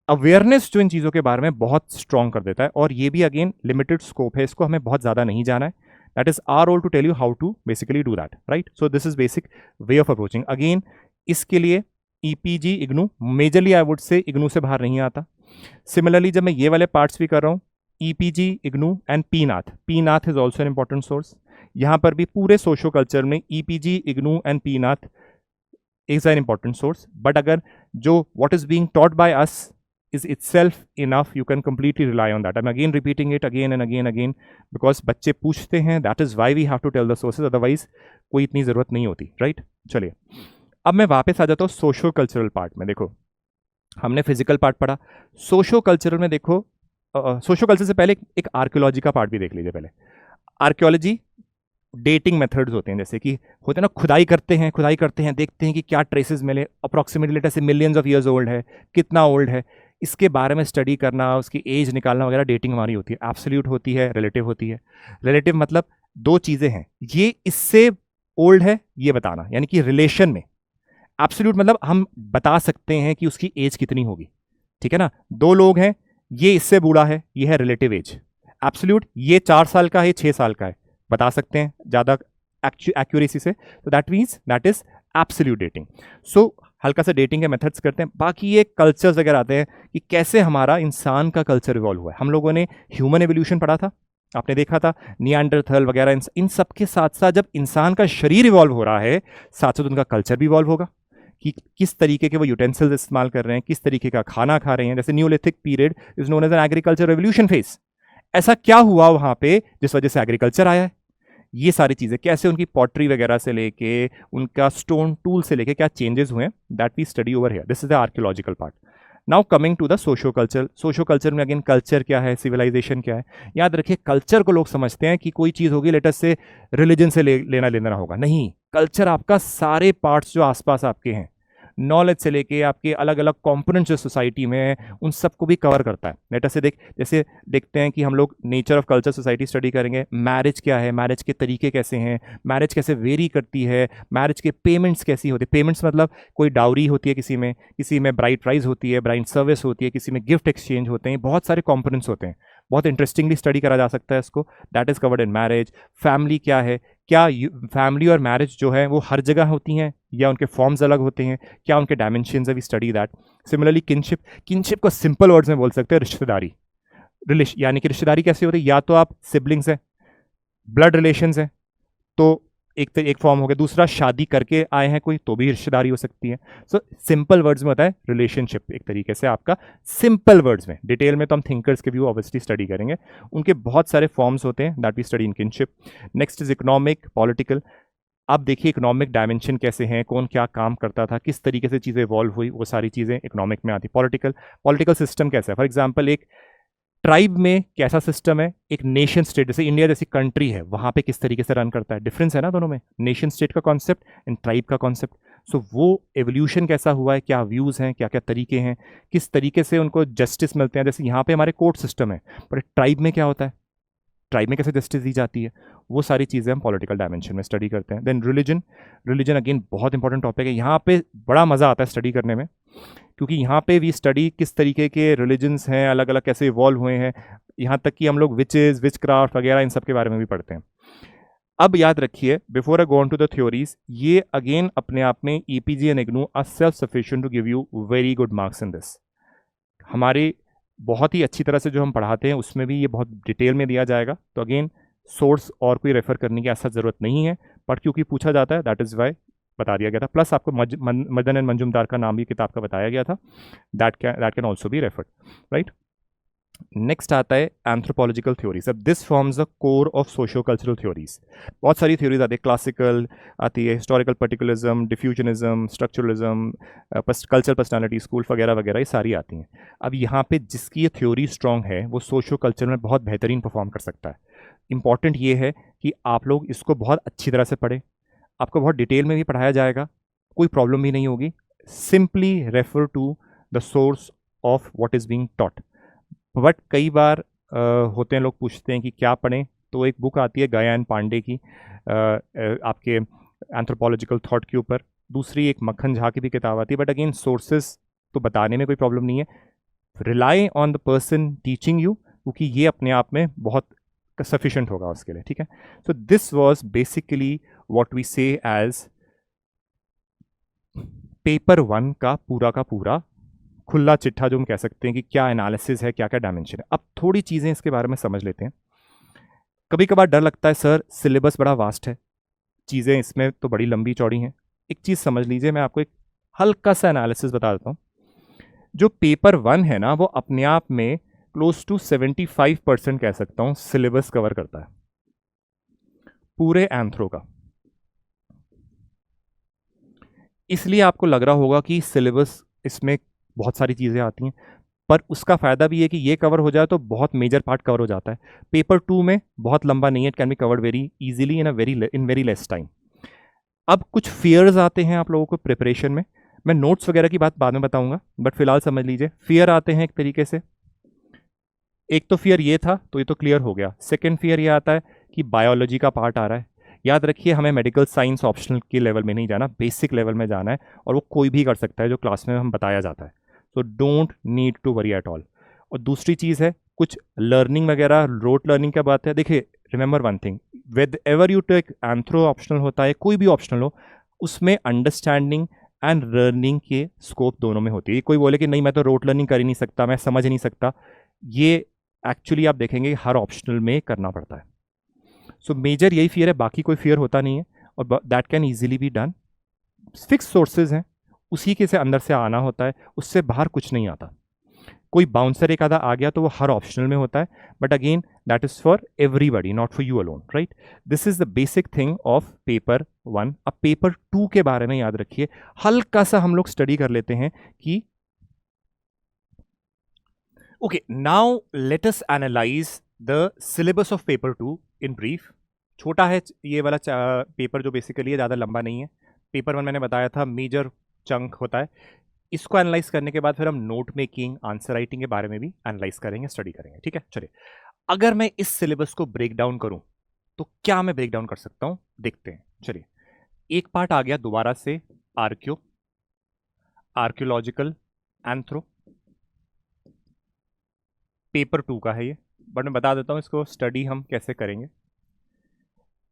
अवेयरनेस जो इन चीज़ों के बारे में बहुत स्ट्रॉन्ग कर देता है, और ये भी अगेन लिमिटेड स्कोप है, इसको हमें बहुत ज़्यादा नहीं जाना है। That is our role to tell you how to basically do that, right. So this is basic way of approaching. Again इसके लिए EPG, IGNOU, majorly I would say IGNOU से बाहर नहीं आता। सिमिलरली जब मैं ये वाले पार्ट्स भी कर रहा हूँ, ईपीजी, इग्नू एंड पीनाथ is also an important source. यहाँ पर भी पूरे सोशो कल्चर में ईपीजी, इग्नू एंड पीनाथ is an important source. But अगर जो what is being taught by us is itself enough, you can completely rely on that. I'm again repeating it again and again because बच्चे पूछते हैं, that is why we have to tell the sources, otherwise कोई इतनी ज़रूरत नहीं होती, right? चलिए अब मैं वापस आ जाता हूँ सोशो कल्चरल पार्ट में। देखो हमने फिजिकल पार्ट पढ़ा, सोशो कल्चरल में देखो सोशो कल्चर से पहले एक आर्कियोलॉजी का पार्ट भी देख लीजिए। पहले आर्कियोलॉजी डेटिंग मेथड्स होते हैं, जैसे कि होते हैं ना, खुदाई करते हैं, देखते हैं कि क्या ट्रेसेस मिले, अप्रॉक्सीमेटली लेट अस से मिलियंस ऑफ ईयर्स ओल्ड है, कितना ओल्ड है, इसके बारे में स्टडी करना, उसकी एज निकालना वगैरह, डेटिंग हमारी होती है। एब्सोल्यूट होती है, रिलेटिव होती है। रिलेटिव मतलब दो चीज़ें हैं, ये इससे ओल्ड है ये बताना, यानी कि रिलेशन में। एब्सोल्यूट मतलब हम बता सकते हैं कि उसकी एज कितनी होगी, ठीक है ना। दो लोग हैं, ये इससे बूढ़ा है, ये है रिलेटिव एज। एब्सोल्यूट ये 4 साल का है, 6 साल का है, बता सकते हैं ज़्यादा एक्यूरेसी से, तो that means that is absolute dating. So हल्का सा डेटिंग के मेथड्स करते हैं। बाकी ये कल्चर्स वगैरह आते हैं कि कैसे हमारा इंसान का कल्चर इवॉल्व हुआ है। हम लोगों ने ह्यूमन एवोल्यूशन पढ़ा था, आपने देखा था निएंडरथल वगैरह, इन सब के साथ साथ जब इंसान का शरीर इवॉल्व हो रहा है, साथ साथ उनका कल्चर भी इवॉल्व होगा कि किस तरीके के वो यूटेंसिल्स इस्तेमाल कर रहे हैं, किस तरीके का खाना खा रहे हैं। जैसे neolithic period is known as an agriculture revolution phase. ऐसा क्या हुआ वहाँ पे जिस वजह से एग्रीकल्चर आया है, ये सारी चीज़ें, कैसे उनकी पॉटरी वगैरह से लेके उनका स्टोन टूल से लेके क्या चेंजेस हुए हैं, that we study over here. This is the archaeological part. Now coming to the socio culture. Socio culture में अगेन कल्चर क्या है, सिविलाइजेशन क्या है। याद रखिए कल्चर को लोग समझते हैं कि कोई चीज़ होगी लेटेस्ट से रिलीजन से लेना होगा, नहीं। कल्चर आपका सारे पार्ट्स जो आसपास आपके हैं, नॉलेज से लेके आपके अलग अलग कॉम्पोनेंट्स जो सोसाइटी में है उन सबको भी कवर करता है। लेट अस से जैसे देखते हैं कि हम लोग nature of culture society study करेंगे, मैरिज क्या है, मैरिज के तरीके कैसे हैं, मैरिज कैसे वेरी करती है, मैरिज के पेमेंट्स कैसी होती है। पेमेंट्स मतलब कोई डाउरी होती है किसी में ब्राइड प्राइज होती है, ब्राइड सर्विस होती है, किसी में गिफ्ट एक्सचेंज होते हैं, बहुत सारे कॉम्पोनेंट्स होते हैं। बहुत इंटरेस्टिंगली स्टडी करा जा सकता है इसको। That is covered in marriage. Family क्या है, क्या फैमिली और मैरिज जो है वो हर जगह होती हैं या उनके फॉर्म्स अलग होते हैं, क्या उनके डायमेंशंस है, we study that. Similarly kinship को सिंपल वर्ड्स में बोल सकते हैं रिश्तेदारी। यानी कि रिश्तेदारी कैसे होती है, या तो आप सिबलिंग्स हैं, ब्लड रिलेशंस हैं, तो एक फॉर्म हो गया। दूसरा शादी करके आए हैं कोई, तो भी रिश्तेदारी हो सकती है। सो सिंपल वर्ड्स में होता है रिलेशनशिप, एक तरीके से आपका सिंपल वर्ड्स में। डिटेल में तो हम थिंकर्स के व्यू ऑब्वियसली स्टडी करेंगे, उनके बहुत सारे फॉर्म्स होते हैं that we study in kinship. Next is economic, political. आप देखिए इकोनॉमिक डायमेंशन कैसे हैं, कौन क्या काम करता था, किस तरीके से चीज़ें इवॉल्व हुई, वो सारी चीज़ें इकोनॉमिक में आती। पॉलिटिकल सिस्टम कैसा है, फॉर एग्जाम्पल एक ट्राइब में कैसा सिस्टम है, एक नेशन स्टेट जैसे इंडिया जैसी कंट्री है वहां पे किस तरीके से रन करता है। डिफरेंस है ना दोनों में, नेशन स्टेट का कॉन्सेप्ट एंड ट्राइब का कॉन्सेप्ट। सो वो एवोल्यूशन कैसा हुआ है, क्या व्यूज़ हैं, क्या क्या तरीके हैं, किस तरीके से उनको जस्टिस मिलते हैं। जैसे यहाँ पे हमारे कोर्ट सिस्टम है, पर ट्राइब में क्या होता है, ट्राइब में कैसे जस्टिस दी जाती है, वो सारी चीज़ें हम पॉलिटिकल डायमेंशन में स्टडी करते हैं। देन रिलीजन अगेन बहुत इंपॉर्टेंट टॉपिक है, यहाँ पे बड़ा मज़ा आता है स्टडी करने में, क्योंकि यहाँ पे वी स्टडी किस तरीके के रिलीजन्स हैं, अलग अलग कैसे इवॉल्व हुए हैं, यहाँ तक कि हम लोग विच क्राफ्ट वगैरह इन सब के बारे में भी पढ़ते हैं। अब याद रखिए before I go on to the theories, ये अगेन अपने आप में EPG and IGNOU are self sufficient to give you very good marks in this. हमारी बहुत ही अच्छी तरह से जो हम पढ़ाते हैं उसमें भी ये बहुत डिटेल में दिया जाएगा। तो अगेन सोर्स और कोई रेफर करने की ऐसा ज़रूरत नहीं है, बट क्योंकि पूछा जाता है दैट इज़ वाई बता दिया गया था। प्लस आपको मदन एंड मंजुमदार का नाम भी किताब का बताया गया था, that can also be referred, right. Next आता है एंथ्रोपोलॉजिकल थ्योरीज। अब this forms the core of socio cultural theories. बहुत सारी थ्योरीज आती है, क्लासिकल आती है, historical particularism, diffusionism, structuralism, cultural personality school वगैरह वगैरह, ये सारी आती हैं। अब यहाँ पे जिसकी ये थ्योरी स्ट्रॉन्ग है वो सोशियो कल्चर में बहुत बेहतरीन परफॉर्म कर सकता है। इंपॉर्टेंट ये है कि आप लोग इसको बहुत अच्छी तरह से पढ़ें, आपको बहुत डिटेल में भी पढ़ाया जाएगा, कोई प्रॉब्लम भी नहीं होगी। Simply refer to the source of what is being taught. But कई बार होते हैं लोग पूछते हैं कि क्या पढ़ें, तो एक बुक आती है गयान पांडे की आपके एंथ्रोपोलॉजिकल थॉट के ऊपर, दूसरी एक मक्खन झा की भी किताब आती है। बट अगेन सोर्सेज तो बताने में कोई प्रॉब्लम नहीं है, rely on the person teaching you, क्योंकि ये अपने आप में बहुत सफिशेंट होगा उसके लिए, ठीक है। So this was basically what we say as paper 1 का पूरा खुला चिट्ठा, जो हम कह सकते हैं कि क्या एनालिसिस है, क्या क्या डायमेंशन है। अब थोड़ी चीज़ें इसके बारे में समझ लेते हैं। कभी कभार डर लगता है सर सिलेबस बड़ा वास्ट है, चीज़ें इसमें तो बड़ी लंबी चौड़ी हैं। एक चीज़ समझ लीजिए, मैं आपको एक हल्का सा एनालिसिस बता देता हूँ। जो पेपर 1 है ना, वो अपने आप में क्लोज टू 75% कह सकता हूँ सिलेबस कवर करता है पूरे एंथ्रो का। इसलिए आपको लग रहा होगा कि सिलेबस इसमें बहुत सारी चीज़ें आती हैं, पर उसका फ़ायदा भी है कि ये कवर हो जाए तो बहुत मेजर पार्ट कवर हो जाता है। पेपर 2 में बहुत लंबा नहीं है, it can be covered very easily in very less time. अब कुछ फियर्स आते हैं आप लोगों को प्रिपरेशन में, मैं नोट्स वगैरह की बात बाद में बताऊंगा, बट फिलहाल समझ लीजिए फियर आते हैं एक तरीके से। एक तो फियर ये था, तो ये तो क्लियर हो गया। सेकेंड फियर ये आता है कि बायोलॉजी का पार्ट आ रहा है। याद रखिए हमें मेडिकल साइंस ऑप्शनल के लेवल में नहीं जाना, बेसिक लेवल में जाना है, और वो कोई भी कर सकता है जो क्लास में हम बताया जाता है। So don't need to worry at all. और दूसरी चीज़ है कुछ लर्निंग वगैरह, रोट लर्निंग का बात है। देखिए remember one thing, whatever you take anthro optional होता है, कोई भी ऑप्शनल हो, उसमें अंडरस्टैंडिंग एंड लर्निंग के स्कोप दोनों में होती है। कोई बोले कि नहीं मैं तो रोट लर्निंग कर ही नहीं सकता, मैं समझ नहीं सकता, ये एक्चुअली आप देखेंगे हर ऑप्शनल में करना पड़ता है। सो मेजर यही फियर है, बाकी कोई फियर होता नहीं है, और that can easily be done. Fix sources हैं, उसी के से अंदर से आना होता है, उससे बाहर कुछ नहीं आता। कोई बाउंसर एक आधा आ गया तो वो हर ऑप्शनल में होता है, but again that is for everybody, not for you alone, right. This is the basic thing of paper 1। अब पेपर 2 के बारे में याद रखिए, हल्का सा हम लोग स्टडी कर लेते हैं कि okay now let us analyse the syllabus of paper 2 in brief. छोटा है ये वाला पेपर जो बेसिकली है, ज़्यादा लंबा नहीं है। पेपर 1 मैंने बताया था मेजर चंक होता है। इसको एनालाइज करने के बाद फिर हम नोट मेकिंग, आंसर राइटिंग के बारे में भी एनालाइज करेंगे, स्टडी करेंगे। ठीक है, चलिए अगर मैं इस सिलेबस को ब्रेक डाउन करूं तो क्या मैं ब्रेक डाउन कर सकता हूं, देखते हैं। चलिए, एक पार्ट आ गया दोबारा से आर्कियोलॉजिकल एंथ्रो, पेपर 2 का है ये, बट मैं बता देता हूं इसको स्टडी हम कैसे करेंगे।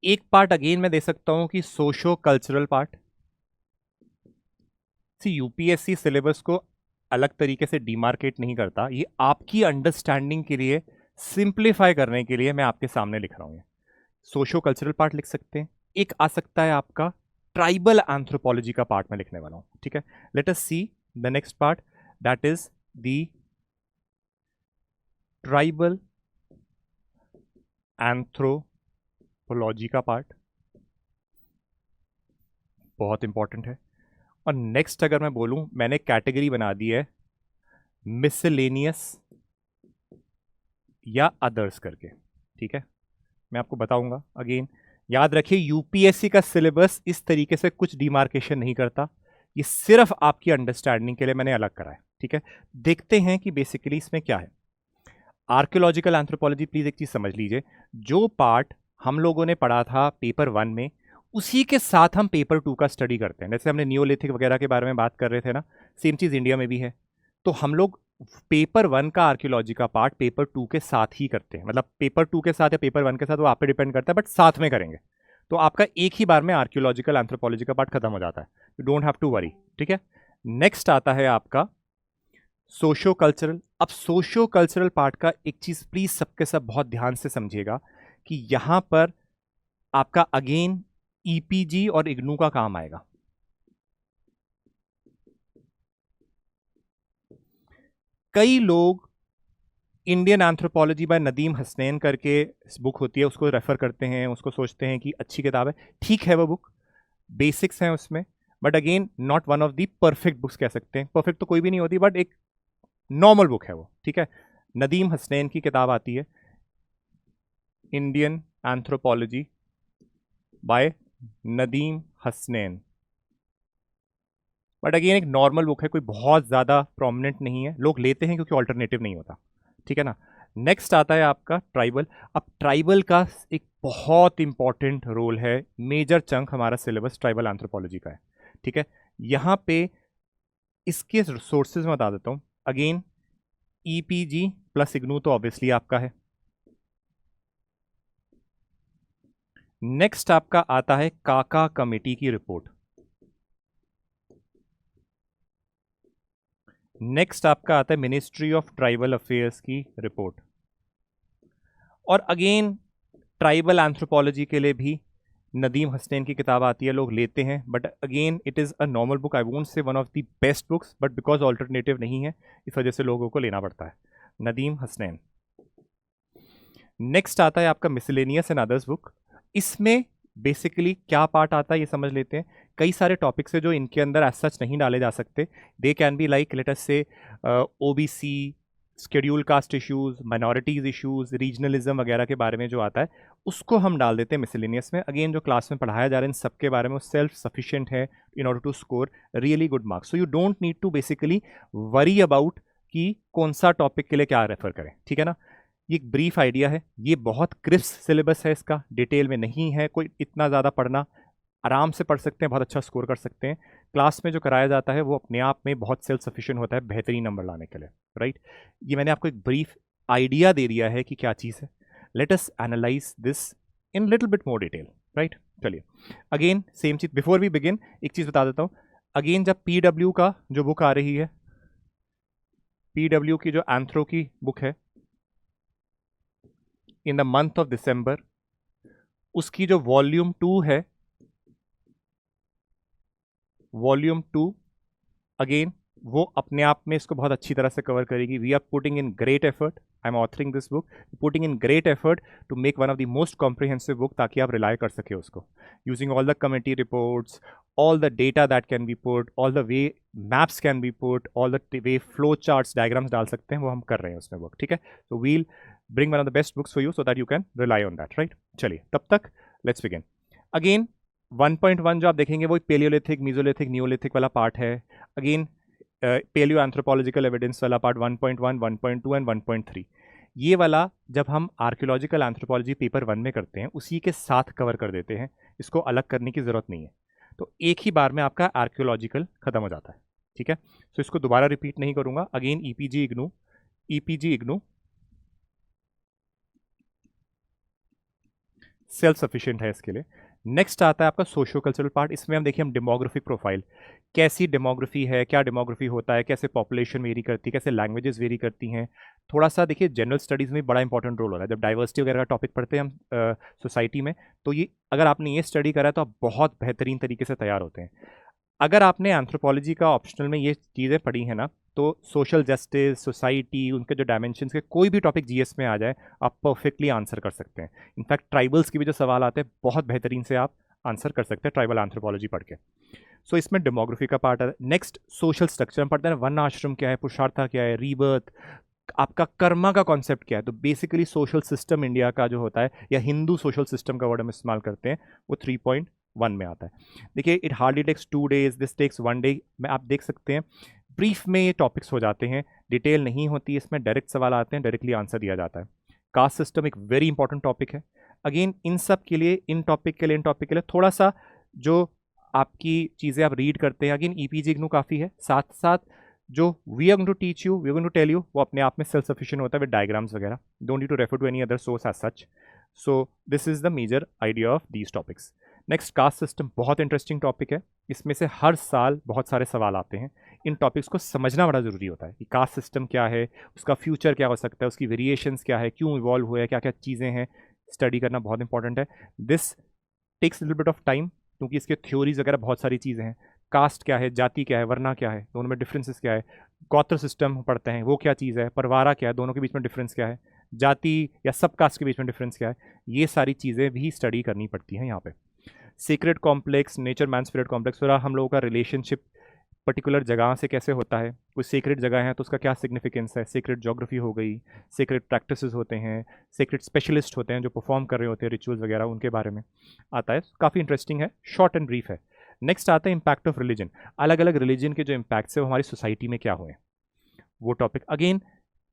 एक पार्ट अगेन मैं दे सकता हूं कि सोशो कल्चरल पार्ट। सी यूपीएससी सिलेबस को अलग तरीके से डिमार्केट नहीं करता, ये आपकी अंडरस्टैंडिंग के लिए, सिंप्लीफाई करने के लिए मैं आपके सामने लिख रहा हूं। सोशो कल्चरल पार्ट लिख सकते हैं। एक आ सकता है आपका ट्राइबल एंथ्रोपोलॉजी का पार्ट मैं लिखने वाला हूं। ठीक है, let us see the next part, that is the tribal anthropology का पार्ट, बहुत इंपॉर्टेंट है। और नेक्स्ट अगर मैं बोलूं, मैंने कैटेगरी बना दी है मिसलेनियस या अदर्स करके। ठीक है, मैं आपको बताऊंगा। अगेन याद रखिए, यूपीएससी का सिलेबस इस तरीके से कुछ डिमार्केशन नहीं करता, ये सिर्फ आपकी अंडरस्टैंडिंग के लिए मैंने अलग करा है। ठीक है, देखते हैं कि बेसिकली इसमें क्या है। आर्कियोलॉजिकल एंथ्रोपोलॉजी, प्लीज एक चीज समझ लीजिए, जो पार्ट हम लोगों ने पढ़ा था पेपर 1 में, उसी के साथ हम पेपर 2 का स्टडी करते हैं। जैसे हमने नियोलिथिक वगैरह के बारे में बात कर रहे थे ना, सेम चीज इंडिया में भी है। तो हम लोग पेपर 1 का आर्कियोलॉजी का पार्ट पेपर 2 के साथ ही करते हैं, मतलब पेपर 2 के साथ या पेपर 1 के साथ, वो आप पे डिपेंड करता है, बट साथ में करेंगे। तो आपका एक ही बार में आर्कियोलॉजिकल एंथ्रोपोलॉजी का पार्ट खत्म हो जाता है, you don't have to worry. ठीक है, नेक्स्ट आता है आपका सोशो कल्चरल। अब सोशो कल्चरल पार्ट का एक चीज प्लीज सबके सब बहुत ध्यान से समझिएगा कि यहां पर आपका अगेन ईपीजी और इग्नू का काम आएगा। कई लोग Indian anthropology by Nadeem Hasnain करके बुक होती है, उसको रेफर करते हैं, उसको सोचते हैं कि अच्छी किताब है। ठीक है, वो बुक बेसिक्स हैं उसमें, but again not one of the perfect books कह सकते हैं। परफेक्ट तो कोई भी नहीं होती, बट एक नॉर्मल बुक है वो। ठीक है, नदीम हसनैन की किताब आती है Indian anthropology by Nadeem Hasnain, but again एक नॉर्मल बुक है, कोई बहुत ज़्यादा प्रोमिनेंट नहीं है, लोग लेते हैं क्योंकि ऑल्टरनेटिव नहीं होता। ठीक है ना। नेक्स्ट आता है आपका ट्राइबल। अब ट्राइबल का एक बहुत इंपॉर्टेंट रोल है, मेजर चंक हमारा सिलेबस ट्राइबल एंथ्रोपोलॉजी का है। ठीक है, यहां पे इसके सोर्सेज में बता देता हूं। अगेन ईपीजी प्लस इग्नू तो ऑब्वियसली आपका है। नेक्स्ट आपका आता है काका कमेटी की रिपोर्ट। नेक्स्ट आपका आता है मिनिस्ट्री ऑफ ट्राइबल अफेयर्स की रिपोर्ट। और अगेन ट्राइबल एंथ्रोपोलॉजी के लिए भी नदीम हसनैन की किताब आती है, लोग लेते हैं, but again it is a normal book, I won't say one of the best books, but because alternative नहीं है इस वजह से लोगों को लेना पड़ता है। नदीम हसनैन। नेक्स्ट आता है आपका मिसलेनियस एंड अदर्स बुक। इसमें बेसिकली क्या पार्ट आता है ये समझ लेते हैं। कई सारे टॉपिक्स है जो इनके अंदर एज सच नहीं डाले जा सकते, they can be like let us say OBC, schedule caste issues, minorities issues, regionalism वगैरह के बारे में जो आता है उसको हम डाल देते हैं मिसलेनियस में। अगेन जो क्लास में पढ़ाया जा रहा है इन सब के बारे में, वो सेल्फ सफिशिएंट है in order to score really good marks. So you don't need to basically worry about कि कौन सा टॉपिक के लिए क्या रेफर करें। ठीक है ना, ये एक ब्रीफ आइडिया है, ये बहुत क्रिस्प सिलेबस है, इसका डिटेल में नहीं है कोई इतना ज़्यादा पढ़ना, आराम से पढ़ सकते हैं, बहुत अच्छा स्कोर कर सकते हैं। क्लास में जो कराया जाता है वो अपने आप में बहुत सेल्फ सफिशिएंट होता है बेहतरीन नंबर लाने के लिए, राइट। ये मैंने आपको एक ब्रीफ आइडिया दे दिया है कि क्या चीज़ है। Let us analyse this in little bit more detail, right. चलिए अगेन सेम चीज, बिफोर वी बिगिन एक चीज़ बता देता हूँ। अगेन जब पीडब्ल्यू का जो बुक आ रही है, पीडब्ल्यू की जो एंथ्रो की बुक है in the month of December, उसकी जो वॉल्यूम 2 है, वॉल्यूम 2 अगेन वो अपने आप में इसको बहुत अच्छी तरह से कवर करेगी। We are putting in great effort, I am authoring this book, putting in great effort to make one of the most comprehensive book, ताकि आप रिलाई कर सके उसको, using all the committee reports, all the data that can be put, all the way maps can be put, all the way flow charts, diagrams डाल सकते हैं, वो हम कर रहे हैं उसमें वर्क। ठीक है, so we'll bring one of the best books for you so that you can rely on that, right? चलिए तब तक let's begin. Again 1.1 जो आप देखेंगे वो पेलियोलिथिक, मीजोलिथिक, नियोलिथिक वाला पार्ट है। अगेन पेलियो एंथ्रोपोलॉजिकल एविडेंस वाला पार्ट 1.1, 1.2 एंड 1.3। ये वाला जब हम आर्कियोलॉजिकल एंथ्रोपोलॉजी पेपर 1 में करते हैं उसी के साथ कवर कर देते हैं, इसको अलग करने की ज़रूरत नहीं है। तो एक ही बार में आपका आर्कियोलॉजिकल खत्म हो जाता है, ठीक है। तो इसको दोबारा रिपीट नहीं करूंगा। Again e-PG IGNOU self sufficient है इसके लिए। नेक्स्ट आता है आपका सोशो कल्चरल पार्ट। इसमें हम देखिए हम डेमोग्राफिक प्रोफाइल, कैसी डेमोग्राफी है, क्या डेमोग्राफी होता है, कैसे पॉपुलेशन वेरी करती है, कैसे लैंग्वेजेस वेरी करती हैं। थोड़ा सा देखिए जनरल स्टडीज़ में बड़ा इंपॉर्टेंट रोल हो रहा है। जब डाइवर्सिटी वगैरह का टॉपिक पढ़ते हैं हम सोसाइटी में, तो ये अगर आपने ये स्टडी करा है तो आप बहुत बेहतरीन तरीके से तैयार होते हैं। अगर आपने एंथ्रोपोलॉजी का ऑप्शनल में ये चीज़ें पढ़ी हैं ना, तो सोशल जस्टिस, सोसाइटी, उनके जो डायमेंशंस के कोई भी टॉपिक जीएस में आ जाए आप परफेक्टली आंसर कर सकते हैं। इनफैक्ट ट्राइबल्स के भी जो सवाल आते हैं बहुत बेहतरीन से आप आंसर कर सकते हैं ट्राइबल एंथ्रोपोलॉजी पढ़ के। सो इसमें डेमोग्राफी का पार्ट है। नेक्स्ट सोशल स्ट्रक्चर में पढ़ते हैं वन आश्रम क्या है, पुरुषार्था क्या है, रीबर्थ, आपका कर्मा का कॉन्सेप्ट क्या है। तो बेसिकली सोशल सिस्टम इंडिया का जो होता है, या हिंदू सोशल सिस्टम का वर्ड हम इस्तेमाल करते हैं, वो 3.1 में आता है। देखिए it hardly takes 2 days, this takes 1 day में आप देख सकते हैं। ब्रीफ में ये टॉपिक्स हो जाते हैं, डिटेल नहीं होती, इसमें डायरेक्ट सवाल आते हैं, डायरेक्टली आंसर दिया जाता है। कास्ट सिस्टम एक वेरी इंपॉर्टेंट टॉपिक है। अगेन इन सब के लिए, इन टॉपिक के लिए थोड़ा सा जो आपकी चीज़ें आप रीड करते हैं, अगेन ईपीजी इग्नू काफ़ी है। साथ साथ जो we are going to teach you, we are going to tell you, वो अपने आप में सेल्फ सफिशिएंट होता है विद डायग्राम्स वगैरह। Don't need to refer to any other source as such. So this is the major idea of these topics. Next caste system बहुत interesting topic है। इसमें से हर साल बहुत सारे सवाल आते हैं। इन टॉपिक्स को समझना बड़ा ज़रूरी होता है कि कास्ट सिस्टम क्या है, उसका फ्यूचर क्या हो सकता है, उसकी वेरिएशंस क्या है, क्यों इवॉल्व हुए हैं, क्या क्या चीज़ें हैं, स्टडी करना बहुत इंपॉर्टेंट है। This takes little bit of time क्योंकि इसके थ्योरीज वगैरह बहुत सारी चीज़ें हैं। कास्ट क्या है, जाति क्या है, वर्ना क्या है, दोनों में डिफरेंसेस क्या है, गोत्र सिस्टम पढ़ते हैं वो क्या चीज़ है, परवारा क्या है, दोनों के बीच में डिफरेंस क्या है, जाति या सब कास्ट के बीच में डिफरेंस क्या है, ये सारी चीज़ें भी स्टडी करनी पड़ती हैं यहाँ पे। Secret complex, nature man spirit complex, और हम लोगों का रिलेशनशिप पर्टिकुलर जगह से कैसे होता है। कोई सीक्रेट जगह है तो उसका क्या सिग्निफिकेंस है, सीक्रेट ज्योग्राफी हो गई, सीक्रेट प्रैक्टिसेस होते हैं, सीक्रेट स्पेशलिस्ट होते हैं जो परफॉर्म कर रहे होते हैं रिचुअल्स वगैरह, उनके बारे में आता है। काफ़ी इंटरेस्टिंग है, शॉर्ट एंड ब्रीफ है। नेक्स्ट आता है इम्पैक्ट ऑफ रिलीजन। अलग अलग रिलीजन के जो इम्पैक्ट्स है वो हमारी सोसाइटी में क्या हुए, वो टॉपिक। अगेन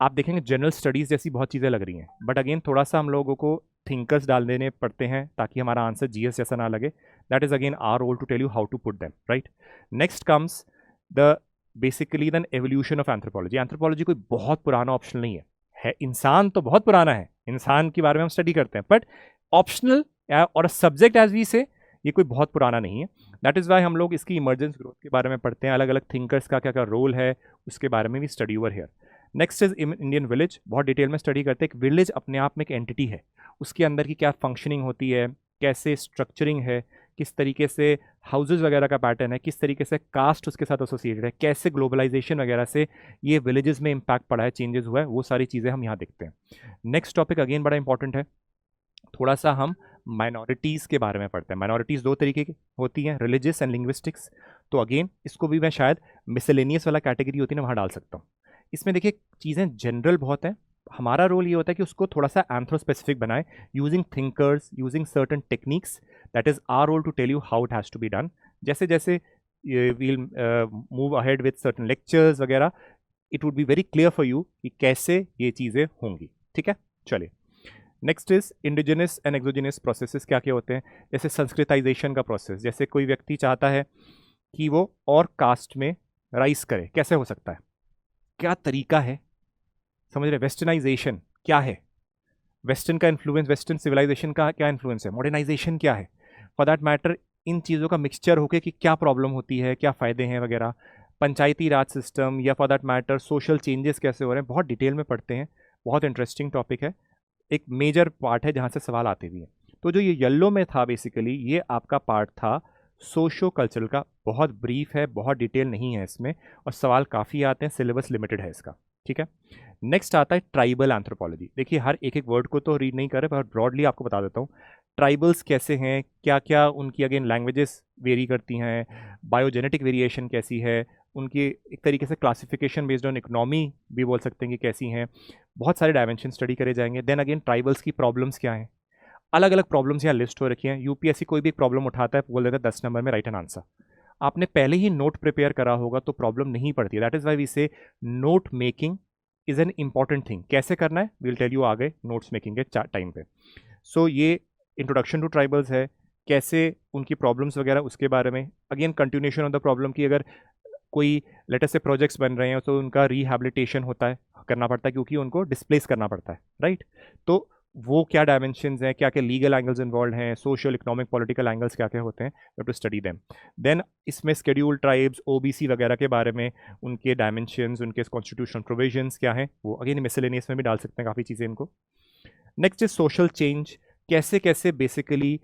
आप देखेंगे जनरल स्टडीज़ जैसी बहुत चीज़ें लग रही हैं, बट अगेन थोड़ा सा हम लोगों को थिंकर्स डाल देने पड़ते हैं ताकि हमारा आंसर जीएस जैसा ना लगे। That is again our role to tell you how to put them right. Next comes the basically then evolution of anthropology. Anthropology कोई बहुत पुराना ऑप्शनल नहीं है, इंसान तो बहुत पुराना है, इंसान के बारे में हम स्टडी करते हैं, बट ऑप्शनल और सब्जेक्ट एज वी से ये कोई बहुत पुराना नहीं है। दैट इज़ वाई हम लोग इसकी इमर्जेंस ग्रोथ के बारे में पढ़ते हैं, अलग अलग थिंकर्स का क्या क्या रोल है उसके बारे में भी study over here. Next is Indian village, बहुत डिटेल में स्टडी करते हैं। एक विलेज अपने आप में एक एंटिटी है, उसके अंदर की क्या फंक्शनिंग होती है, कैसे स्ट्रक्चरिंग है, किस तरीके से हाउसेज वगैरह का पैटर्न है, किस तरीके से कास्ट उसके साथ एसोसिएटेड है, कैसे ग्लोबलाइजेशन वगैरह से ये विलेजेस में इम्पैक्ट पड़ा है, चेंजेस हुआ है, वो सारी चीज़ें हम यहाँ देखते हैं। नेक्स्ट टॉपिक अगेन बड़ा इंपॉर्टेंट है, थोड़ा सा हम माइनॉरिटीज़ के बारे में पढ़ते हैं। माइनॉरिटीज़ दो तरीके की होती हैं, रिलीजियस एंड लिंग्विस्टिक्स। तो अगेन इसको भी मैं शायद मिसलेनियस वाला कैटेगरी होती है ना, वहाँ डाल सकता हूँ। इसमें देखिए चीज़ें जनरल बहुत हैं, हमारा रोल ये होता है कि उसको थोड़ा सा एंथ्रो स्पेसिफिक बनाए, using thinkers, using certain techniques. That is our role to tell you how it has to be done. जैसे जैसे we'll move ahead with certain lectures वगैरह, it would be very clear for you कि कैसे ये चीज़ें होंगी। ठीक है, चलिए। Next is indigenous and exogenous processes क्या क्या होते हैं। जैसे संस्कृताइजेशन का प्रोसेस, जैसे कोई व्यक्ति चाहता है कि वो और कास्ट में राइज करे, कैसे हो सकता है, क्या तरीका है, समझ रहे। वेस्टर्नाइजेशन क्या है, वेस्टर्न का इन्फ्लुएंस, वेस्टर्न सिविलाइजेशन का क्या इन्फ्लुएंस है, मॉडर्नाइजेशन क्या है, फॉर दैट मैटर इन चीज़ों का मिक्सचर होकर कि क्या प्रॉब्लम होती है, क्या फ़ायदे हैं वगैरह। पंचायती राज सिस्टम या for that matter social changes कैसे हो रहे हैं, बहुत डिटेल में पढ़ते हैं। बहुत इंटरेस्टिंग टॉपिक है, एक मेजर पार्ट है जहाँ से सवाल आते भी हैं। तो जो ये येलो में था बेसिकली, ये आपका पार्ट था सोशो कल्चरल का, बहुत ब्रीफ है, बहुत डिटेल नहीं है इसमें, और सवाल काफ़ी आते हैं, सिलेबस लिमिटेड है इसका। ठीक है। नेक्स्ट आता है ट्राइबल एंथ्रोपोलॉजी। देखिए हर एक एक वर्ड को तो रीड नहीं कर रहे, पर ब्रॉडली आपको बता देता हूँ ट्राइबल्स कैसे हैं, क्या क्या उनकी अगेन लैंग्वेजेस वेरी करती हैं, बायोजेनेटिक वेरिएशन कैसी है, उनकी एक तरीके से क्लासिफिकेशन बेस्ड ऑन इकोनॉमी भी बोल सकते हैं कि कैसी हैं, बहुत सारे डायमेंशन स्टडी करे जाएंगे। देन अगेन ट्राइबल्स की प्रॉब्लम्स क्या हैं, अलग अलग प्रॉब्लम्स यहाँ लिस्ट हो रखी हैं। यूपीएससी कोई भी प्रॉब्लम उठाता है, बोल देता है 10 नंबर में राइट एन आंसर। आपने पहले ही नोट प्रिपेयर करा होगा तो प्रॉब्लम नहीं पड़ती है। दैट इज वाई वी से note making is an important thing. कैसे करना है विल टेल यू आगे नोट्स मेकिंग के टाइम पे। सो ये इंट्रोडक्शन टू ट्राइबल्स है, कैसे उनकी प्रॉब्लम्स वगैरह उसके बारे में। Again continuation of the problem की, अगर कोई लेटर से प्रोजेक्ट्स बन रहे हैं तो उनका रिहैबिलिटेशन होता है, करना पड़ता है क्योंकि उनको डिस्प्लेस करना पड़ता है, राइट। तो वो क्या डायमेंशंस हैं, क्या क्या लीगल एंगल्स इन्वॉल्व हैं, सोशल इकोनॉमिक पॉलिटिकल एंगल्स क्या क्या होते हैं, टू स्टडी देम। देन इसमें शेड्यूल्ड ट्राइब्स, ओबीसी वगैरह के बारे में, उनके डायमेंशंस, उनके कॉन्स्टिट्यूशनल प्रोविजंस क्या हैं, वो अगेन मिसलेनियस में भी डाल सकते हैं काफ़ी चीज़ें इनको। नेक्स्ट इज सोशल चेंज, कैसे कैसे बेसिकली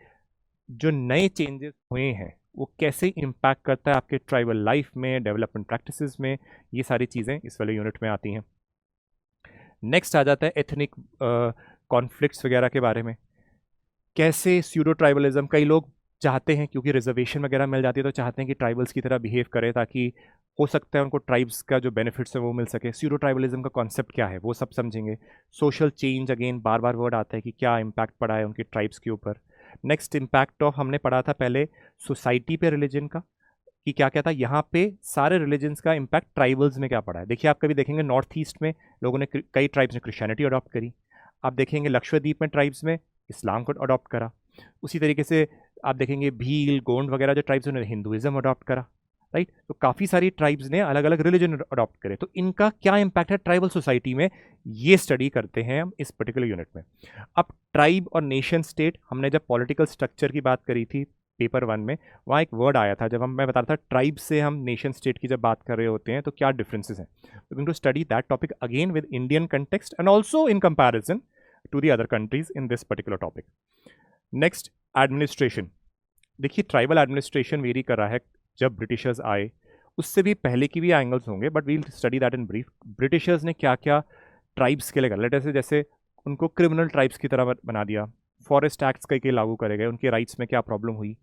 जो नए चेंजेस हुए हैं वो कैसे इम्पैक्ट करता है आपके ट्राइबल लाइफ में, डेवलपमेंट प्रैक्टिसेस में, ये सारी चीज़ें इस वाले यूनिट में आती हैं। नेक्स्ट आ जाता है एथनिक कॉन्फ्लिक्ट्स वगैरह के बारे में, कैसे स्यूडो ट्राइबलिज्म, कई लोग चाहते हैं क्योंकि रिजर्वेशन वगैरह मिल जाती है तो चाहते हैं कि ट्राइबल्स की तरह बिहेव करें ताकि हो सकता है उनको ट्राइब्स का जो बेनिफिट्स है वो मिल सके। स्यूडो ट्राइबलिज्म का कॉन्सेप्ट क्या है वो सब समझेंगे। सोशल चेंज, अगेन बार बार वर्ड आता है कि क्या इम्पैक्ट पड़ा है उनके ट्राइब्स के ऊपर। नेक्स्ट इम्पैक्ट ऑफ, हमने पढ़ा था पहले सोसाइटी पे रिलीजन का कि क्या क्या था, यहाँ पे सारे रिलीजन्स का इम्पैक्ट ट्राइबल्स में क्या पड़ा है। देखिए आप कभी देखेंगे नॉर्थ ईस्ट में लोगों ने, कई ट्राइब्स ने क्रिश्चियनिटी अडॉप्ट करी। आप देखेंगे लक्षद्वीप में ट्राइब्स में इस्लाम को अडॉप्ट करा। उसी तरीके से आप देखेंगे भील, गोंड वगैरह जो ट्राइब्स उन्होंने हिंदुइज्म अडॉप्ट करा, राइट। तो काफ़ी सारी ट्राइब्स ने अलग अलग रिलीजन अडॉप्ट करे, तो इनका क्या इम्पैक्ट है ट्राइबल सोसाइटी में, ये स्टडी करते हैं हम इस पर्टिकुलर यूनिट में। अब ट्राइब और नेशन स्टेट, हमने जब पॉलिटिकल स्ट्रक्चर की बात करी थी पेपर 1 में, वहाँ एक वर्ड आया था जब मैं बता रहा था ट्राइब से हम नेशन स्टेट की जब बात कर रहे होते हैं तो क्या डिफरेंसेस हैं। We going to study that topic again with Indian context and also in comparison to the other countries in this particular topic. Next administration, देखिए ट्राइबल एडमिनिस्ट्रेशन वेरी कर रहा है। जब ब्रिटिशर्स आए उससे भी पहले की भी एंगल्स होंगे but we'll study that in brief. Britishers ने क्या क्या ट्राइब्स के लिए कर, लेटर से जैसे उनको क्रिमिनल ट्राइब्स की तरह बना दिया, फॉरेस्ट एक्ट्स कई कई लागू करे गए, उनके राइट्स में क्या प्रॉब्लम हुई,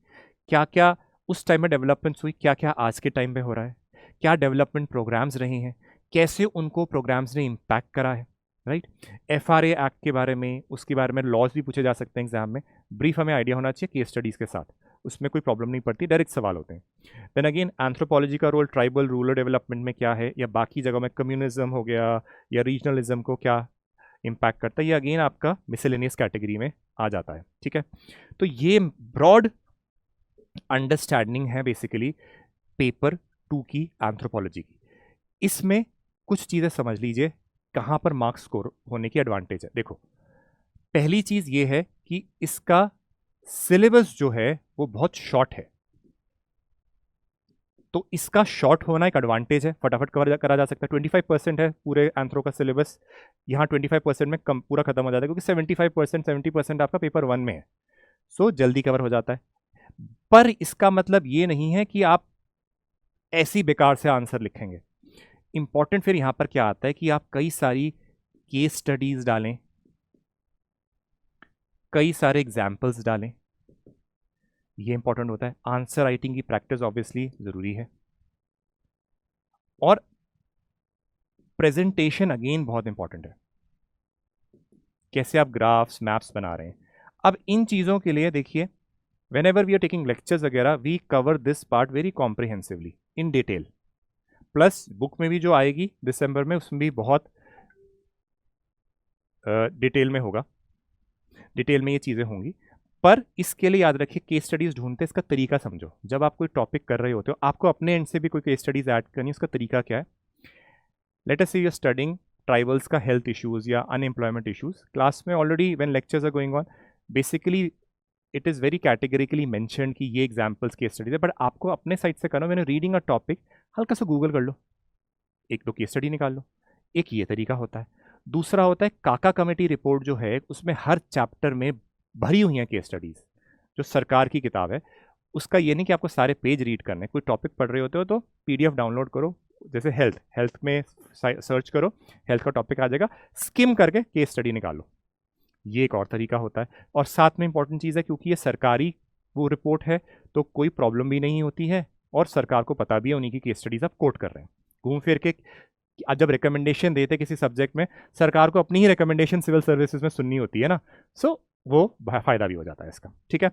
क्या क्या उस टाइम में डेवलपमेंट्स हुई, क्या क्या आज के टाइम में हो रहा है, क्या डेवलपमेंट प्रोग्राम्स रहे हैं, कैसे उनको प्रोग्राम्स ने इम्पैक्ट करा है, राइट। एफआरए एक्ट के बारे में, उसके बारे में लॉज भी पूछे जा सकते हैं एग्जाम में। ब्रीफ हमें आइडिया होना चाहिए केस स्टडीज़ के साथ, उसमें कोई प्रॉब्लम नहीं पड़ती, डायरेक्ट सवाल होते हैं। देन अगेन एंथ्रोपोलॉजी का रोल ट्राइबल रूरल डेवलपमेंट में क्या है, या बाकी जगहों में कम्युनिज्म हो गया या रीजनलिज्म को क्या इम्पैक्ट करता है, ये अगेन आपका मिसलेनियस कैटेगरी में आ जाता है, ठीक है। तो ये ब्रॉड अंडरस्टैंडिंग है बेसिकली पेपर 2 की एंथ्रोपोलॉजी की। इसमें कुछ चीज़ें समझ लीजिए कहाँ पर मार्क्स स्कोर होने की एडवांटेज है। देखो पहली चीज़ ये है कि इसका सिलेबस जो है वो बहुत शॉर्ट है, तो इसका शॉर्ट होना एक एडवांटेज है, फटाफट कवर करा जा सकता है। 25% है पूरे एंथ्रो का सिलेबस, यहाँ 25% में कम पूरा खत्म हो जाता है क्योंकि 75% 70% आपका पेपर 1 में है, सो जल्दी कवर हो जाता है। पर इसका मतलब ये नहीं है कि आप ऐसी बेकार से आंसर लिखेंगे। इंपॉर्टेंट फिर यहां पर क्या आता है कि आप कई सारी केस स्टडीज डालें, कई सारे एग्जाम्पल्स डालें, ये इंपॉर्टेंट होता है। आंसर राइटिंग की प्रैक्टिस ऑब्वियसली जरूरी है, और प्रेजेंटेशन अगेन बहुत इंपॉर्टेंट है, कैसे आप ग्राफ्स मैप्स बना रहे हैं। अब इन चीज़ों के लिए देखिए whenever we are taking lectures वगैरह we cover this part very comprehensively in detail, plus book में भी जो आएगी दिसंबर में उसमें भी बहुत डिटेल में होगा, डिटेल में ये चीज़ें होंगी। पर इसके लिए याद रखिए केस स्टडीज ढूंढते इसका तरीका समझो। जब आप कोई टॉपिक कर रहे होते हो आपको अपने एंड से भी कोई केस स्टडीज ऐड करनी है, उसका तरीका क्या है। Let us say you are studying tribals का हेल्थ इश्यूज या अनएम्प्लॉयमेंट इश्यूज, क्लास में already when lectures are going on basically it is very categorically mention कि ये एग्जाम्पल्स केस स्टडीज है, बट आपको अपने साइड से करो। मैंने रीडिंग अ टॉपिक हल्का सा गूगल कर लो, एक दो केस स्टडी निकाल लो, एक ये तरीका होता है। दूसरा होता है काका कमेटी रिपोर्ट जो है उसमें हर चैप्टर में भरी हुई हैं केस स्टडीज़, जो सरकार की किताब है। उसका ये नहीं कि आपको सारे पेज रीड करने, कोई टॉपिक पढ़ रहे होते हो तो पीडीएफ डाउनलोड करो, जैसे हेल्थ में सर्च करो, हेल्थ का टॉपिक आ जाएगा, स्किम करके केस स्टडी निकालो, ये एक और तरीका होता है। और साथ में इंपॉर्टेंट चीज़ है क्योंकि ये सरकारी वो रिपोर्ट है तो कोई प्रॉब्लम भी नहीं होती है और सरकार को पता भी है उन्हीं की केस स्टडीज आप कोट कर रहे हैं। घूम फिर के जब रिकमेंडेशन देते किसी सब्जेक्ट में सरकार को अपनी ही रिकमेंडेशन सिविल सर्विसेज में सुननी होती है ना, सो वो फायदा भी हो जाता है इसका, ठीक है।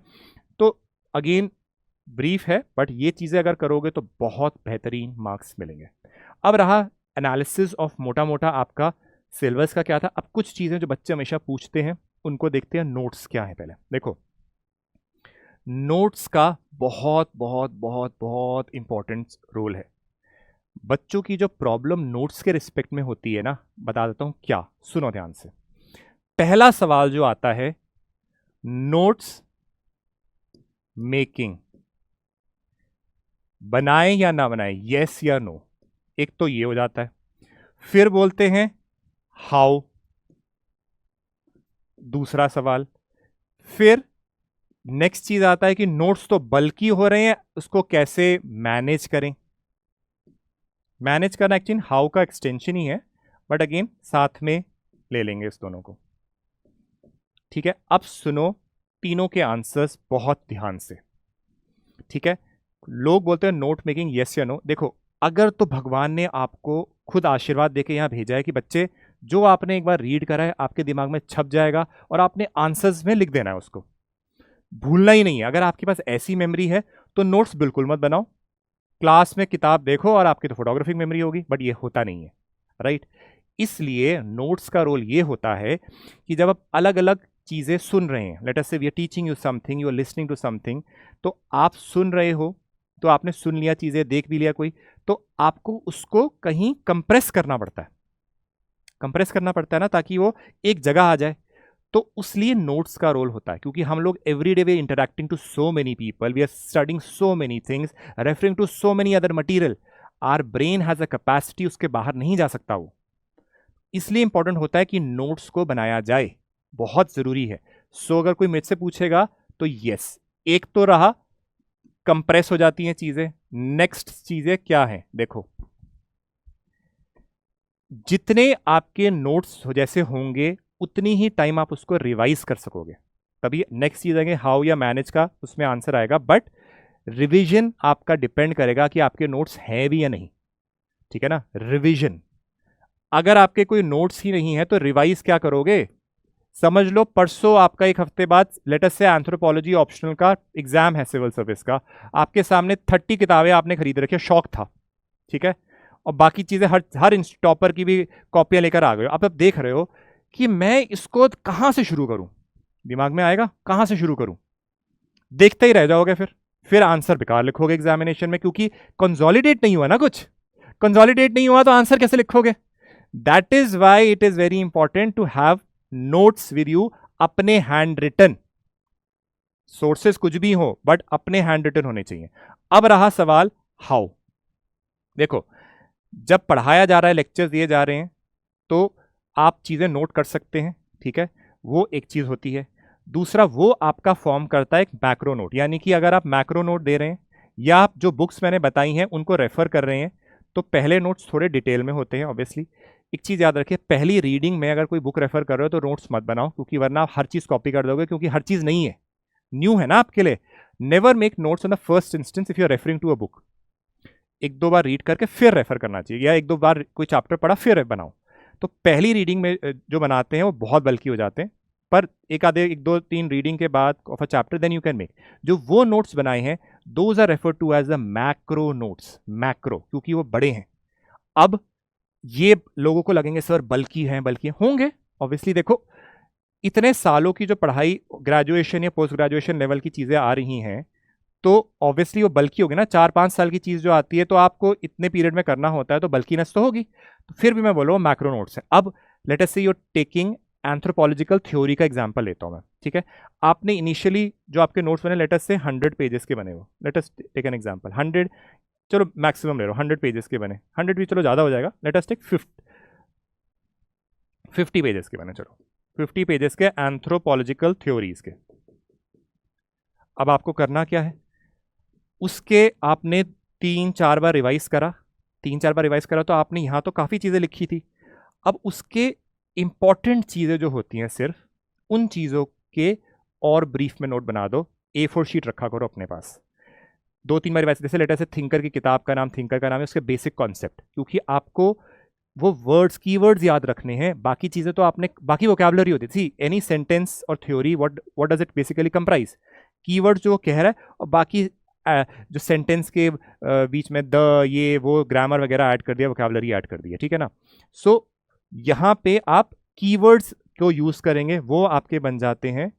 तो अगेन ब्रीफ है, बट ये चीजें अगर करोगे तो बहुत बेहतरीन मार्क्स मिलेंगे। अब रहा एनालिसिस ऑफ मोटा मोटा आपका सिलेबस का क्या था। अब कुछ चीजें जो बच्चे हमेशा पूछते हैं उनको देखते हैं। नोट्स क्या है, पहले देखो नोट्स का बहुत बहुत बहुत बहुत इंपॉर्टेंट रोल है। बच्चों की जो प्रॉब्लम नोट्स के रिस्पेक्ट में होती है ना, बता देता हूं क्या, सुनो ध्यान से। पहला सवाल जो आता है, नोट्स मेकिंग बनाए या ना बनाए, यस या नो, एक तो ये हो जाता है। फिर बोलते हैं हाउ, दूसरा सवाल। फिर नेक्स्ट चीज आता है कि नोट्स तो बल्कि हो रहे हैं, उसको कैसे मैनेज करें। मैनेज करना एक्चुअली हाउ का एक्सटेंशन ही है, बट अगेन साथ में ले लेंगे इस दोनों को, ठीक है। अब सुनो तीनों के आंसर्स बहुत ध्यान से, ठीक है। लोग बोलते हैं नोट मेकिंग यस या नो। देखो अगर तो भगवान ने आपको खुद आशीर्वाद देके यहां भेजा है कि बच्चे जो आपने एक बार रीड करा है आपके दिमाग में छप जाएगा और आपने आंसर्स में लिख देना है, उसको भूलना ही नहीं है। अगर आपके पास ऐसी मेमोरी है तो नोट्स बिल्कुल मत बनाओ, क्लास में किताब देखो और आपकी तो फोटोग्राफिक मेमोरी होगी, बट ये होता नहीं है, राइट। इसलिए नोट्स का रोल ये होता है कि जब आप अलग अलग चीजें सुन रहे हैं, let us say we are teaching you something, you are listening to something, तो आप सुन रहे हो, तो आपने सुन लिया, चीजें देख भी लिया कोई, तो आपको उसको कहीं कंप्रेस करना पड़ता है, कंप्रेस करना पड़ता है ना, ताकि वो एक जगह आ जाए। तो उसलिए नोट्स का रोल होता है, क्योंकि हम लोग every day we interacting to so many people, we are studying so many things, referring to so many other material, our brain has a capacity, उसके बाहर नहीं जा सकता वो। इसलिए इंपॉर्टेंट होता है कि नोट्स को बनाया जाए, बहुत जरूरी है। सो अगर कोई मुझसे पूछेगा तो यस, एक तो रहा कंप्रेस हो जाती हैं चीजें। नेक्स्ट चीजें क्या है, देखो जितने आपके नोट्स जैसे होंगे उतनी ही टाइम आप उसको रिवाइज कर सकोगे, तभी नेक्स्ट चीज आएंगे हाउ या मैनेज का, उसमें आंसर आएगा। बट रिवीजन आपका डिपेंड करेगा कि आपके नोट्स हैं भी या नहीं, ठीक है ना। रिवीजन, अगर आपके कोई नोट्स ही नहीं है तो रिवाइज क्या करोगे। समझ लो परसों आपका एक हफ्ते बाद लेटर से एंथ्रोपोलॉजी ऑप्शनल का एग्जाम है सिविल सर्विस का, आपके सामने 30 किताबें आपने खरीद रखी, शौक था, ठीक है, और बाकी चीजें हर टॉपर की भी कॉपियां लेकर आ गए। अब देख रहे हो कि मैं इसको कहां से शुरू करूं, दिमाग में आएगा कहां से शुरू करूं, देखते ही रह जाओगे, फिर आंसर बेकार लिखोगे एग्जामिनेशन में, क्योंकि कंसोलिडेट नहीं हुआ ना, कुछ कंसोलिडेट नहीं हुआ तो आंसर कैसे लिखोगे। That is why it is very important to have notes with you, अपने हैंड रिटन, सोर्सेस कुछ भी हो बट अपने हैंड रिटन होने चाहिए। अब रहा सवाल हाउ। देखो जब पढ़ाया जा रहा है, लेक्चर दिए जा रहे हैं, तो आप चीजें नोट कर सकते हैं, ठीक है, वो एक चीज होती है। दूसरा वो आपका फॉर्म करता है एक मैक्रो नोट, यानी कि अगर आप मैक्रो नोट दे रहे हैं या आप जो बुक्स मैंने बताई हैं उनको रेफर कर रहे हैं, तो पहले नोट्स थोड़े डिटेल में होते हैं ऑब्वियसली। एक चीज याद रखिए, पहली रीडिंग में अगर कोई बुक रेफर कर रहे हो तो नोट्स मत बनाओ, क्योंकि वरना आप हर चीज कॉपी कर दोगे, क्योंकि हर चीज नहीं है, न्यू है ना आपके लिए। Never make notes in the first instance if you are referring to a book. एक दो बार रीड करके फिर रेफर करना चाहिए, या एक दो बार कोई चैप्टर पढ़ा फिर बनाओ। तो पहली रीडिंग में जो बनाते हैं वो बहुत बल्कि हो जाते हैं, पर एक दो तीन रीडिंग के बाद of a chapter then you can make, जो वो नोट्स बनाए हैं those are refer to as the macro notes, macro क्योंकि वो बड़े हैं। अब ये लोगों को लगेंगे सर बल्कि हैं, बल्कि होंगे ऑब्वियसली। देखो इतने सालों की जो पढ़ाई ग्रेजुएशन या पोस्ट ग्रेजुएशन लेवल की चीजें आ रही हैं, तो ऑब्वियसली वो बल्कि होगी ना। 4-5 साल की चीज जो आती है तो आपको इतने पीरियड में करना होता है, तो बल्कीनेस तो होगी। तो फिर भी मैं बोलूँ मैक्रो नोट्स है। अब let us say you are taking anthropological theory का एग्जांपल लेता हूं मैं, ठीक है। आपने इनिशियली जो आपके नोट्स बने लेट अस से 100 पेजेस के बने हो, let us take an example 100, चलो मैक्सिमम ले रहा हूं 100 पेजेस के बने, 100 भी चलो ज्यादा हो जाएगा, लेट अस टेक 50 पेजेस के बने, चलो 50 पेजेस के एंथ्रोपोलॉजिकल थ्योरीज के। अब आपको करना क्या है, उसके आपने 3-4 बार रिवाइज करा, 3-4 बार रिवाइज करा तो आपने यहां तो काफी चीजें लिखी थी। अब उसके इंपॉर्टेंट चीजें जो होती हैं सिर्फ उन चीजों के और ब्रीफ में नोट बना दो, A4 शीट रखा करो अपने पास। 2-3 बार रिवाइज, जैसे लेटर से थिंकर की किताब का नाम थिंकर का नाम है, उसके बेसिक कॉन्सेप्ट, क्योंकि आपको वो वर्ड्स कीवर्ड्स याद रखने हैं, बाकी चीजें तो आपने, बाकी वोकैबुलरी होती थी। एनी सेंटेंस और theory what does it basically comprise, keyword जो कह रहा है, और बाकी जो सेंटेंस के बीच में द ये वो ग्रामर वगैरह ऐड कर दिया, वोकैबुलरी ऐड कर दिया, ठीक है ना। सो यहां पे आप कीवर्ड्स को यूज करेंगे, वो आपके बन जाते हैं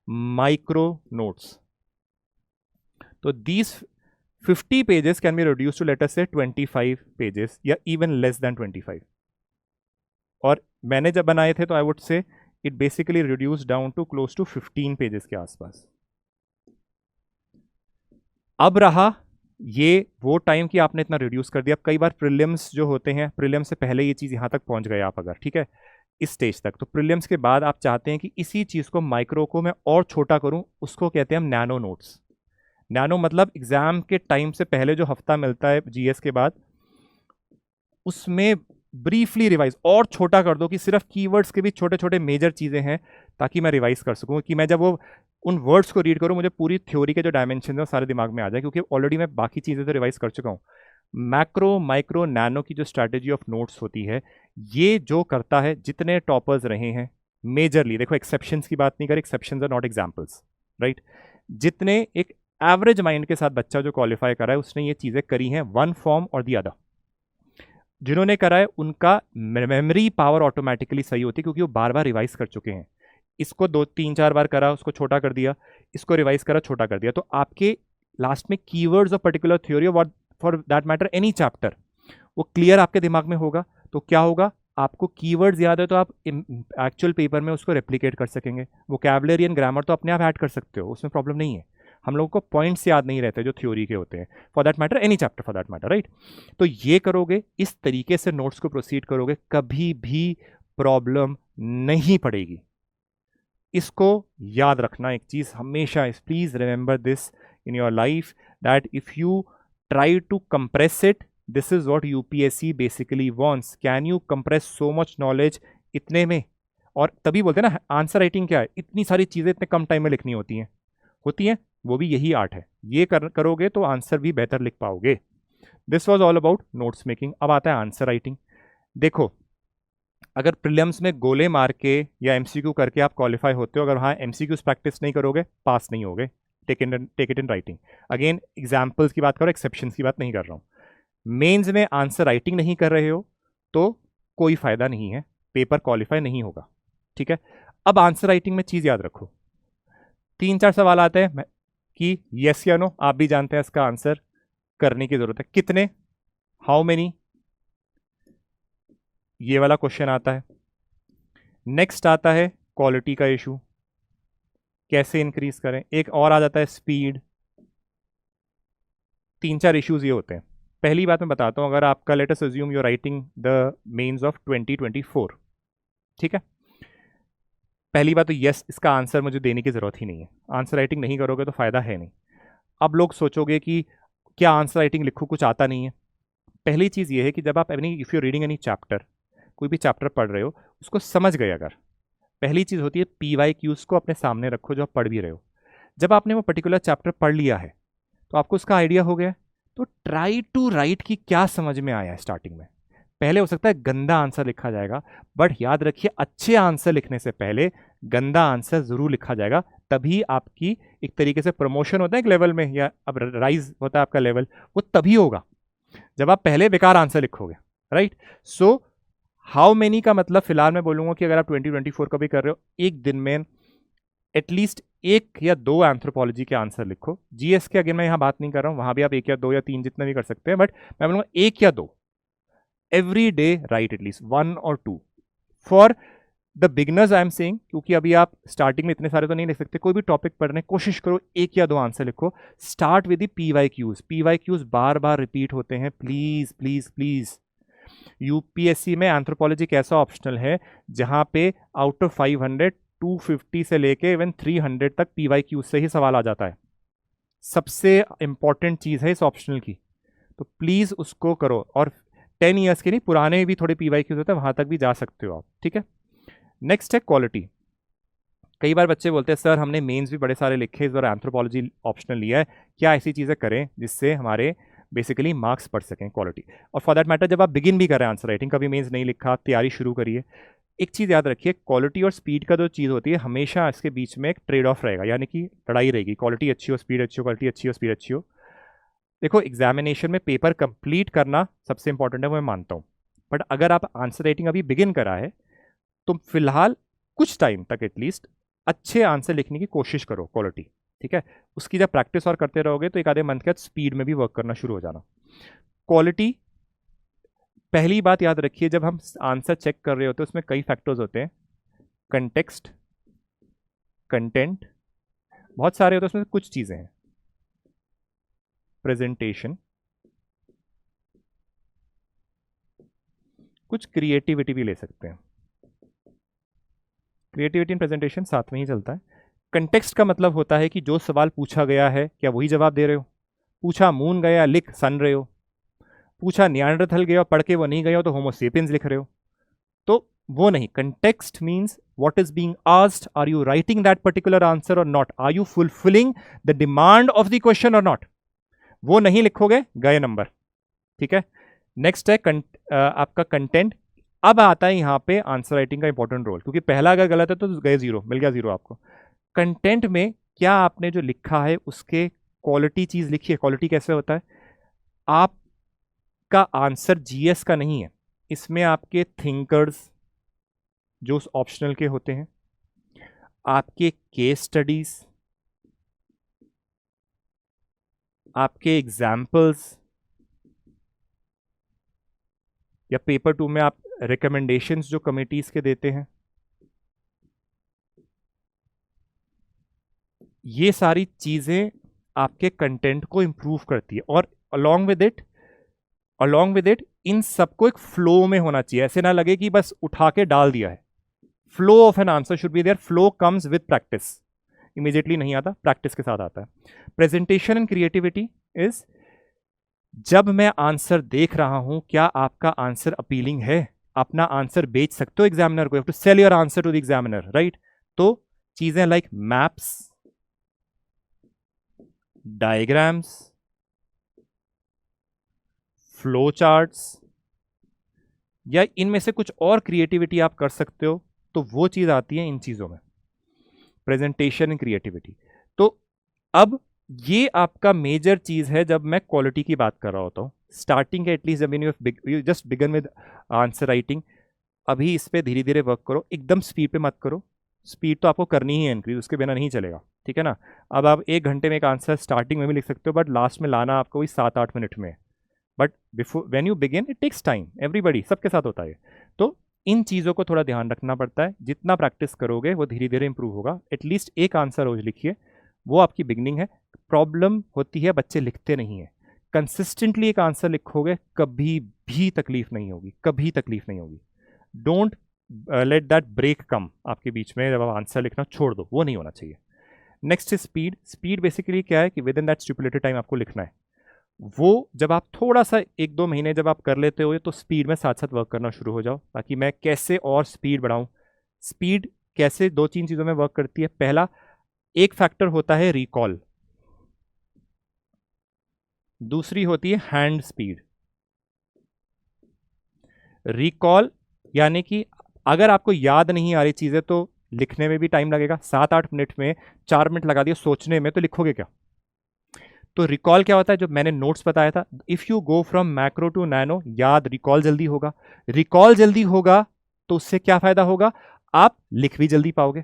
माइक्रो नोट्स। तो these 50 pages can be reduced to let us say 25 pages या even less than 25। और मैंने जब बनाए थे तो I would say it basically reduce down to close to 15 pages के आसपास। अब रहा ये वो टाइम कि आपने इतना रिड्यूस कर दिया। अब कई बार प्रीलिम्स जो होते हैं, प्रीलिम्स से पहले ये चीज़ यहाँ तक पहुँच गए आप अगर, ठीक है, इस स्टेज तक, तो प्रीलिम्स के बाद आप चाहते हैं कि इसी चीज़ को माइक्रो को मैं और छोटा करूँ, उसको कहते हैं हम नैनो नोट्स। नैनो मतलब एग्जाम के टाइम से पहले जो हफ्ता मिलता है जीएस के बाद, उसमें ब्रीफली रिवाइज और छोटा कर दो कि सिर्फ कीवर्ड्स के भी छोटे छोटे मेजर चीज़ें हैं, ताकि मैं रिवाइज कर सकूं, कि मैं जब वो उन वर्ड्स को रीड करूं मुझे पूरी थ्योरी के जो डायमेंशन है वो सारे दिमाग में आ जाए, क्योंकि ऑलरेडी मैं बाकी चीज़ें तो रिवाइज कर चुका हूं। मैक्रो माइक्रो नैनो की जो स्ट्रैटेजी ऑफ नोट्स होती है, ये जो करता है, जितने टॉपर्स रहे हैं मेजरली, देखो एक्सेप्शंस की बात नहीं करें, exceptions are not examples, right, जितने एक एवरेज माइंड के साथ बच्चा जो क्वालिफाई करा है उसने ये चीज़ें करी हैं वन फॉर्म और दी अदर। जिन्होंने करा है उनका मेमोरी पावर ऑटोमेटिकली सही होती है, क्योंकि वो बार बार रिवाइज कर चुके हैं। इसको 2 3 4 बार करा, उसको छोटा कर दिया, इसको रिवाइज करा, छोटा कर दिया, तो आपके लास्ट में कीवर्ड्स ऑफ पर्टिकुलर थ्योरी और for that matter any chapter, वो क्लियर आपके दिमाग में होगा। तो क्या होगा, आपको कीवर्ड्स याद है तो आप एक्चुअल पेपर में उसको रेप्लिकेट कर सकेंगे। वोकैबुलरी एंड ग्रामर तो अपने आप ऐड कर सकते हो, उसमें प्रॉब्लम नहीं है। हम लोगों को पॉइंट्स याद नहीं रहते जो थ्योरी के होते हैं, for that matter any chapter for that matter, right. तो ये करोगे, इस तरीके से नोट्स को प्रोसीड करोगे, कभी भी प्रॉब्लम नहीं पड़ेगी। इसको याद रखना एक चीज हमेशा, please remember this in your life, that if you try to compress it, this is what UPSC basically wants. Can you compress so much knowledge इतने में? और तभी बोलते हैं ना आंसर राइटिंग क्या है, इतनी सारी चीजें इतने कम टाइम में लिखनी होती हैं, वो भी यही आर्ट है। ये करोगे तो आंसर भी बेहतर लिख पाओगे। This was all about notes making. अब आता है आंसर राइटिंग। देखो, अगर प्रीलिम्स में गोले मार के या एमसीक्यू करके आप क्वालिफाई होते हो, अगर वहाँ एमसीक्यूज प्रैक्टिस नहीं करोगे, पास नहीं होगे। Take it in writing. Again examples की बात करो, एक्सेप्शंस की बात नहीं कर रहा हूँ। मेंस में आंसर राइटिंग नहीं कर रहे हो तो कोई फायदा नहीं है, पेपर क्वालिफाई नहीं होगा, ठीक है। अब आंसर राइटिंग में चीज याद रखो, 3 4 सवाल आते हैं कि यस या नो, आप भी जानते हैं इसका आंसर करने की जरूरत है। कितने, हाउ मेनी, ये वाला क्वेश्चन आता है। नेक्स्ट आता है क्वालिटी का इशू, कैसे इंक्रीज करें। एक और आ जाता है स्पीड। 3 4 इश्यूज ये होते हैं। पहली बात मैं बताता हूं, अगर आपका let us assume you writing the mains of 2024, ठीक है। पहली बात तो यस, इसका आंसर मुझे देने की जरूरत ही नहीं है, आंसर राइटिंग नहीं करोगे तो फायदा है नहीं। अब लोग सोचोगे कि क्या आंसर राइटिंग लिखूं, कुछ आता नहीं है। पहली चीज़ ये है कि जब आप any if you reading any chapter, कोई भी चैप्टर पढ़ रहे हो, उसको समझ गए अगर, पहली चीज़ होती है PYQs को अपने सामने रखो जो आप पढ़ भी रहे हो। जब आपने वो पर्टिकुलर चैप्टर पढ़ लिया है तो आपको उसका आइडिया हो गया, तो ट्राई टू राइट की क्या समझ में आया है स्टार्टिंग में। पहले हो सकता है गंदा आंसर लिखा जाएगा, बट याद रखिए अच्छे आंसर लिखने से पहले गंदा आंसर जरूर लिखा जाएगा, तभी आपकी एक तरीके से प्रमोशन होता है एक लेवल में, या अब राइज होता है आपका लेवल, वो तभी होगा जब आप पहले बेकार आंसर लिखोगे, राइट। सो हाउ मेनी का मतलब फिलहाल मैं बोलूंगा कि अगर आप 2024 का भी कर रहे हो, एक दिन में एटलीस्ट 1 या 2 एंथ्रोपोलॉजी के आंसर लिखो। जीएस के अगर मैं यहां बात नहीं कर रहा हूं, वहां भी आप 1 या 2 या 3 जितना भी कर सकते हैं, बट मैं बोलूंगा 1 या 2 एवरी डे, राइट एटलीस्ट 1 और 2 for the beginners I am saying, क्योंकि अभी आप स्टार्टिंग में इतने सारे तो नहीं लिख सकते। कोई भी टॉपिक पढ़ने कोशिश करो, 1 या 2 आंसर लिखो। Start with the PYQs bar bar repeat होते हैं, प्लीज प्लीज प्लीज। यूपीएससी में एंथ्रोपोलॉजी एक ऐसा ऑप्शनल है जहां पे आउट ऑफ 500 250 से लेके इवन 300 तक PYQs से ही सवाल आ जाता है। सबसे इंपॉर्टेंट चीज है इस ऑप्शनल की, तो प्लीज उसको करो। और 10 ईयर्स के नहीं, पुराने भी थोड़े PYQs होते हैं, वहां तक भी जा सकते हो आप, ठीक है। नेक्स्ट है क्वालिटी। कई बार बच्चे बोलते हैं सर हमने मेंस भी बड़े सारे लिखे, इस बार एंथ्रोपोलॉजी ऑप्शनल लिया है, क्या ऐसी चीज़ें करें जिससे हमारे बेसिकली मार्क्स पढ़ सकें, क्वालिटी। और फॉर दैट मैटर जब आप बिगिन भी कर रहे हैं आंसर राइटिंग, कभी मेंस नहीं लिखा, तैयारी शुरू करिए, एक चीज़ याद रखिए, क्वालिटी और स्पीड का जो चीज़ होती है हमेशा इसके बीच में एक ट्रेड ऑफ रहेगा, यानी कि लड़ाई रहेगी, क्वालिटी अच्छी हो स्पीड अच्छी हो, क्वालिटी अच्छी हो स्पीड अच्छी हो। देखो एग्जामिनेशन में पेपर कंप्लीट करना सबसे इंपॉर्टेंट है, वो मैं मानता हूँ, बट अगर आप आंसर राइटिंग अभी बिगिन करा है तो फिलहाल कुछ टाइम तक एटलीस्ट अच्छे आंसर लिखने की कोशिश करो, क्वालिटी, ठीक है। उसकी जब प्रैक्टिस और करते रहोगे तो एक आधे मंथ के बाद स्पीड में भी वर्क करना शुरू हो जाना। क्वालिटी, पहली बात याद रखिए, जब हम आंसर चेक कर रहे होते हैं उसमें कई फैक्टर्स होते हैं, कंटेक्स्ट, कंटेंट, बहुत सारे होते हैं, उसमें कुछ चीजें हैं, प्रेजेंटेशन, कुछ क्रिएटिविटी भी ले सकते हैं, क्रिएटिविटी एंड प्रेजेंटेशन साथ में ही चलता है। कंटेक्स्ट का मतलब होता है कि जो सवाल पूछा गया है क्या वही जवाब दे रहे हो, पूछा मून गया लिख सन रहे हो, पूछा नियांडरथल गया पढ़ के वो नहीं गया हो तो होमोसेपियंस लिख रहे हो, तो वो नहीं। Context means what is being asked, are you writing that particular answer और not, are you fulfilling the demand of the question और नॉट, वो नहीं लिखोगे गए नंबर, ठीक है। नेक्स्ट है आपका कंटेंट। अब आता है यहाँ पे आंसर राइटिंग का इंपॉर्टेंट रोल, क्योंकि पहला अगर गलत है तो गए जीरो, मिल गया जीरो आपको। कंटेंट में क्या आपने जो लिखा है उसके क्वालिटी चीज लिखी है। क्वालिटी कैसे होता है, आपका आंसर जीएस का नहीं है, इसमें आपके थिंकर्स जो उस ऑप्शनल के होते हैं, आपके केस स्टडीज, आपके एग्जाम्पल्स, या पेपर 2 में आप रिकमेंडेशंस जो कमिटीज के देते हैं, ये सारी चीजें आपके कंटेंट को इंप्रूव करती है। और अलोंग विद इट इन सबको एक फ्लो में होना चाहिए, ऐसे ना लगे कि बस उठा के डाल दिया है। Flow of an answer should be there, flow comes with practice, immediately नहीं आता, प्रैक्टिस के साथ आता है। प्रेजेंटेशन एंड क्रिएटिविटी इज, जब मैं आंसर देख रहा हूं क्या आपका आंसर अपीलिंग है, अपना आंसर बेच सकते हो एग्जामिनर को, you have to sell your answer to the examiner, right. तो चीजें like maps, diagrams, flow charts, या इनमें से कुछ और क्रिएटिविटी आप कर सकते हो, तो वो चीज आती है इन चीजों में, प्रेजेंटेशन एंड क्रिएटिविटी। तो अब ये आपका मेजर चीज है जब मैं क्वालिटी की बात कर रहा होता हूँ, स्टार्टिंग के एटलीस्ट जब you just begin with answer writing, अभी इस पे धीरे धीरे वर्क करो, एकदम स्पीड पे मत करो, स्पीड तो आपको करनी ही है इंक्रीज, उसके बिना नहीं चलेगा, ठीक है ना। अब आप 1 घंटे में एक आंसर स्टार्टिंग में भी लिख सकते हो, बट लास्ट में लाना आपको वही 7-8 मिनट में, but before when you begin it takes time, everybody, सबके साथ होता है। तो इन चीज़ों को थोड़ा ध्यान रखना पड़ता है, जितना प्रैक्टिस करोगे वो धीरे धीरे इंप्रूव होगा। एटलीस्ट एक आंसर रोज लिखिए, वो आपकी बिगनिंग है। प्रॉब्लम होती है बच्चे लिखते नहीं है, कंसिस्टेंटली एक आंसर लिखोगे कभी भी तकलीफ नहीं होगी, कभी तकलीफ नहीं होगी। डोंट लेट दैट ब्रेक कम आपके बीच में, जब आप आंसर लिखना छोड़ दो, वो नहीं होना चाहिए। Next is speed. Speed basically क्या है कि with in that stipulated time आपको लिखना है, वो जब आप थोड़ा सा 1-2 महीने जब आप कर लेते हो तो स्पीड में साथ साथ वर्क करना शुरू हो जाओ, ताकि मैं कैसे और स्पीड बढ़ाऊं। स्पीड कैसे 2-3 चीज़ों में वर्क करती है। पहला एक फैक्टर होता है रिकॉल, दूसरी होती है हैंड स्पीड। रिकॉल यानी कि अगर आपको याद नहीं आ रही चीज़ें तो लिखने में भी टाइम लगेगा, 7-8 मिनट में 4 मिनट लगा दिए सोचने में, तो लिखोगे क्या। तो रिकॉल क्या होता है, जो मैंने नोट्स बताया था, if you go from macro to nano, याद रिकॉल जल्दी होगा। रिकॉल जल्दी होगा तो उससे क्या फायदा होगा, आप लिख भी जल्दी पाओगे,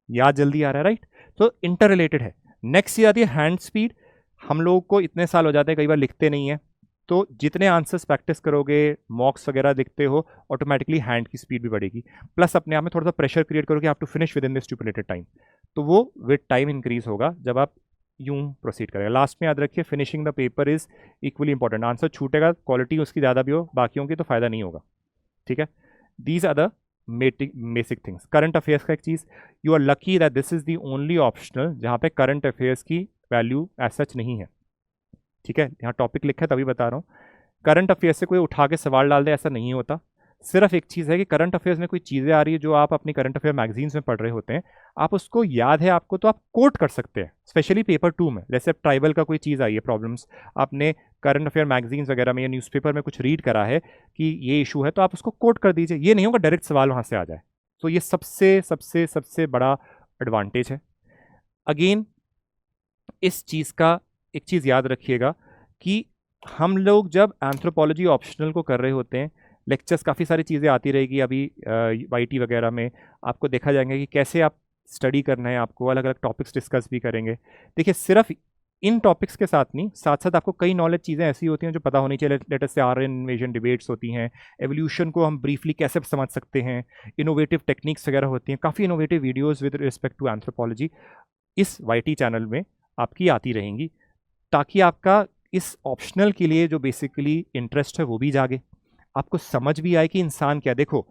याद जल्दी आ रहा है, राइट। तो इंटर रिलेटेड है। नेक्स्ट चीज आती है हैंड स्पीड। हम लोग को इतने साल हो जाते हैं, कई बार लिखते नहीं है, तो जितने आंसर्स प्रैक्टिस करोगे, मॉक्स वगैरह दिखते हो, ऑटोमेटिकली हैंड की स्पीड भी बढ़ेगी। प्लस अपने आप में थोड़ा सा प्रेशर क्रिएट करोगे, आप to finish within this stipulated time, तो वो विद टाइम इंक्रीज होगा जब आप यूं प्रोसीड करेगा। लास्ट में याद रखिए, finishing the paper is equally important. Answer छूटेगा, क्वालिटी उसकी ज़्यादा भी हो, बाकियों की तो फायदा नहीं होगा, ठीक है। These are the basic things. Current affairs का एक चीज़, you are lucky that this is the only optional जहाँ पे करंट अफेयर्स की वैल्यू एज सच नहीं है, ठीक है। यहाँ टॉपिक लिखा है तभी बता रहा हूँ। करंट अफेयर्स से कोई उठा के सवाल डाल दे ऐसा नहीं होता, सिर्फ एक चीज़ है कि करंट अफेयर्स में कोई चीज़ें आ रही है जो आप अपनी करंट अफेयर मैगजीन्स में पढ़ रहे होते हैं, आप उसको याद है आपको तो आप कोट कर सकते हैं, स्पेशली पेपर 2 में। जैसे ट्राइबल का कोई चीज़ आई है प्रॉब्लम्स, आपने करंट अफेयर मैगजीन्स वगैरह में या न्यूज़पेपर में कुछ रीड करा है कि ये इशू है, तो आप उसको कोट कर दीजिए, ये नहीं होगा डायरेक्ट सवाल वहाँ से आ जाए। तो ये सबसे सबसे सबसे बड़ा एडवांटेज है। अगेन इस चीज़ का एक चीज़ याद रखिएगा कि हम लोग जब एंथ्रोपोलॉजी ऑप्शनल को कर रहे होते हैं, लेक्चर्स काफ़ी सारी चीज़ें आती रहेगी अभी YT वगैरह में, आपको देखा जाएंगे कि कैसे आप स्टडी करना है, आपको अलग अलग टॉपिक्स डिस्कस भी करेंगे। देखिए सिर्फ इन टॉपिक्स के साथ नहीं, साथ साथ आपको कई नॉलेज चीज़ें ऐसी होती हैं जो पता होनी चाहिए। लेटेस्ट से आर्यन इन्वेजन डिबेट्स होती हैं, एवोल्यूशन को हम ब्रीफली कैसे समझ सकते हैं, इनोवेटिव टेक्निक्स वगैरह होती हैं, काफ़ी innovative videos with respect to anthropology इस YT चैनल में आपकी आती रहेंगी, ताकि आपका इस ऑप्शनल के लिए जो बेसिकली इंटरेस्ट है वो भी जागे, आपको समझ भी आए कि इंसान क्या। देखो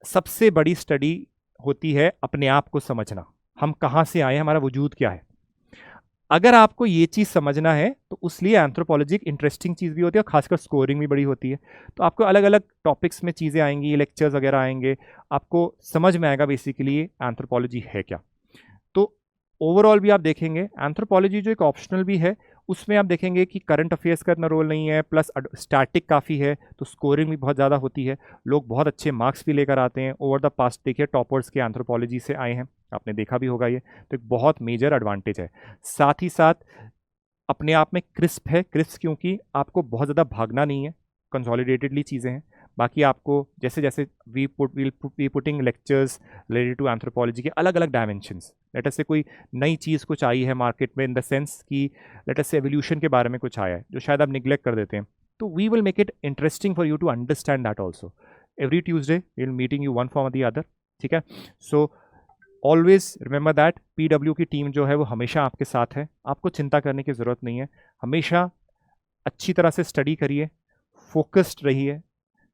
सबसे बड़ी स्टडी होती है अपने आप को समझना, हम कहाँ से आए, हमारा वजूद क्या है। अगर आपको ये चीज़ समझना है तो उसलिए एंथ्रोपोलॉजी एक इंटरेस्टिंग चीज़ भी होती है और खासकर स्कोरिंग भी बड़ी होती है। तो आपको अलग अलग टॉपिक्स में चीज़ें आएंगी, लेक्चर्स वगैरह आएंगे, आपको समझ में आएगा बेसिकली एंथ्रोपोलॉजी है क्या। तो ओवरऑल भी आप देखेंगे एंथ्रोपोलॉजी जो एक ऑप्शनल भी है, उसमें आप देखेंगे कि करंट अफेयर्स का इतना रोल नहीं है, प्लस स्टैटिक काफ़ी है, तो स्कोरिंग भी बहुत ज़्यादा होती है, लोग बहुत अच्छे मार्क्स भी लेकर आते हैं। ओवर द पास्ट देखिए टॉपर्स के एंथ्रोपोलॉजी से आए हैं, आपने देखा भी होगा ये, तो एक बहुत मेजर एडवांटेज है। साथ ही साथ अपने आप में क्रिस्प है, क्रिस्प क्योंकि आपको बहुत ज़्यादा भागना नहीं है, कंसोलिडेटेडली चीज़ें हैं। बाकी आपको जैसे जैसे we putting lectures related to anthropology के अलग अलग डायमेंशंस, लेट अस से कोई नई चीज़ कुछ आई है मार्केट में, इन द सेंस कि लेट अस से एवोल्यूशन के बारे में कुछ आया है जो शायद आप निगलेक्ट कर देते हैं, तो we will make it interesting for you to understand that also. Every Tuesday we will meeting you one for the other, ठीक है। So always remember that PW की टीम जो है वो हमेशा आपके साथ है, आपको चिंता करने की ज़रूरत नहीं है। हमेशा अच्छी तरह से स्टडी करिए, फोकस्ड रहिए,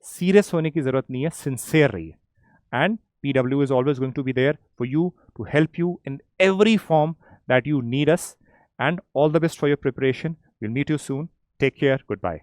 सीरियस होने की ज़रूरत नहीं है, सिंसियर रहिए, and PW is always going to be there for you to help you in every form that you need us, and all the best for your preparation. We'll meet you soon. Take care. Goodbye.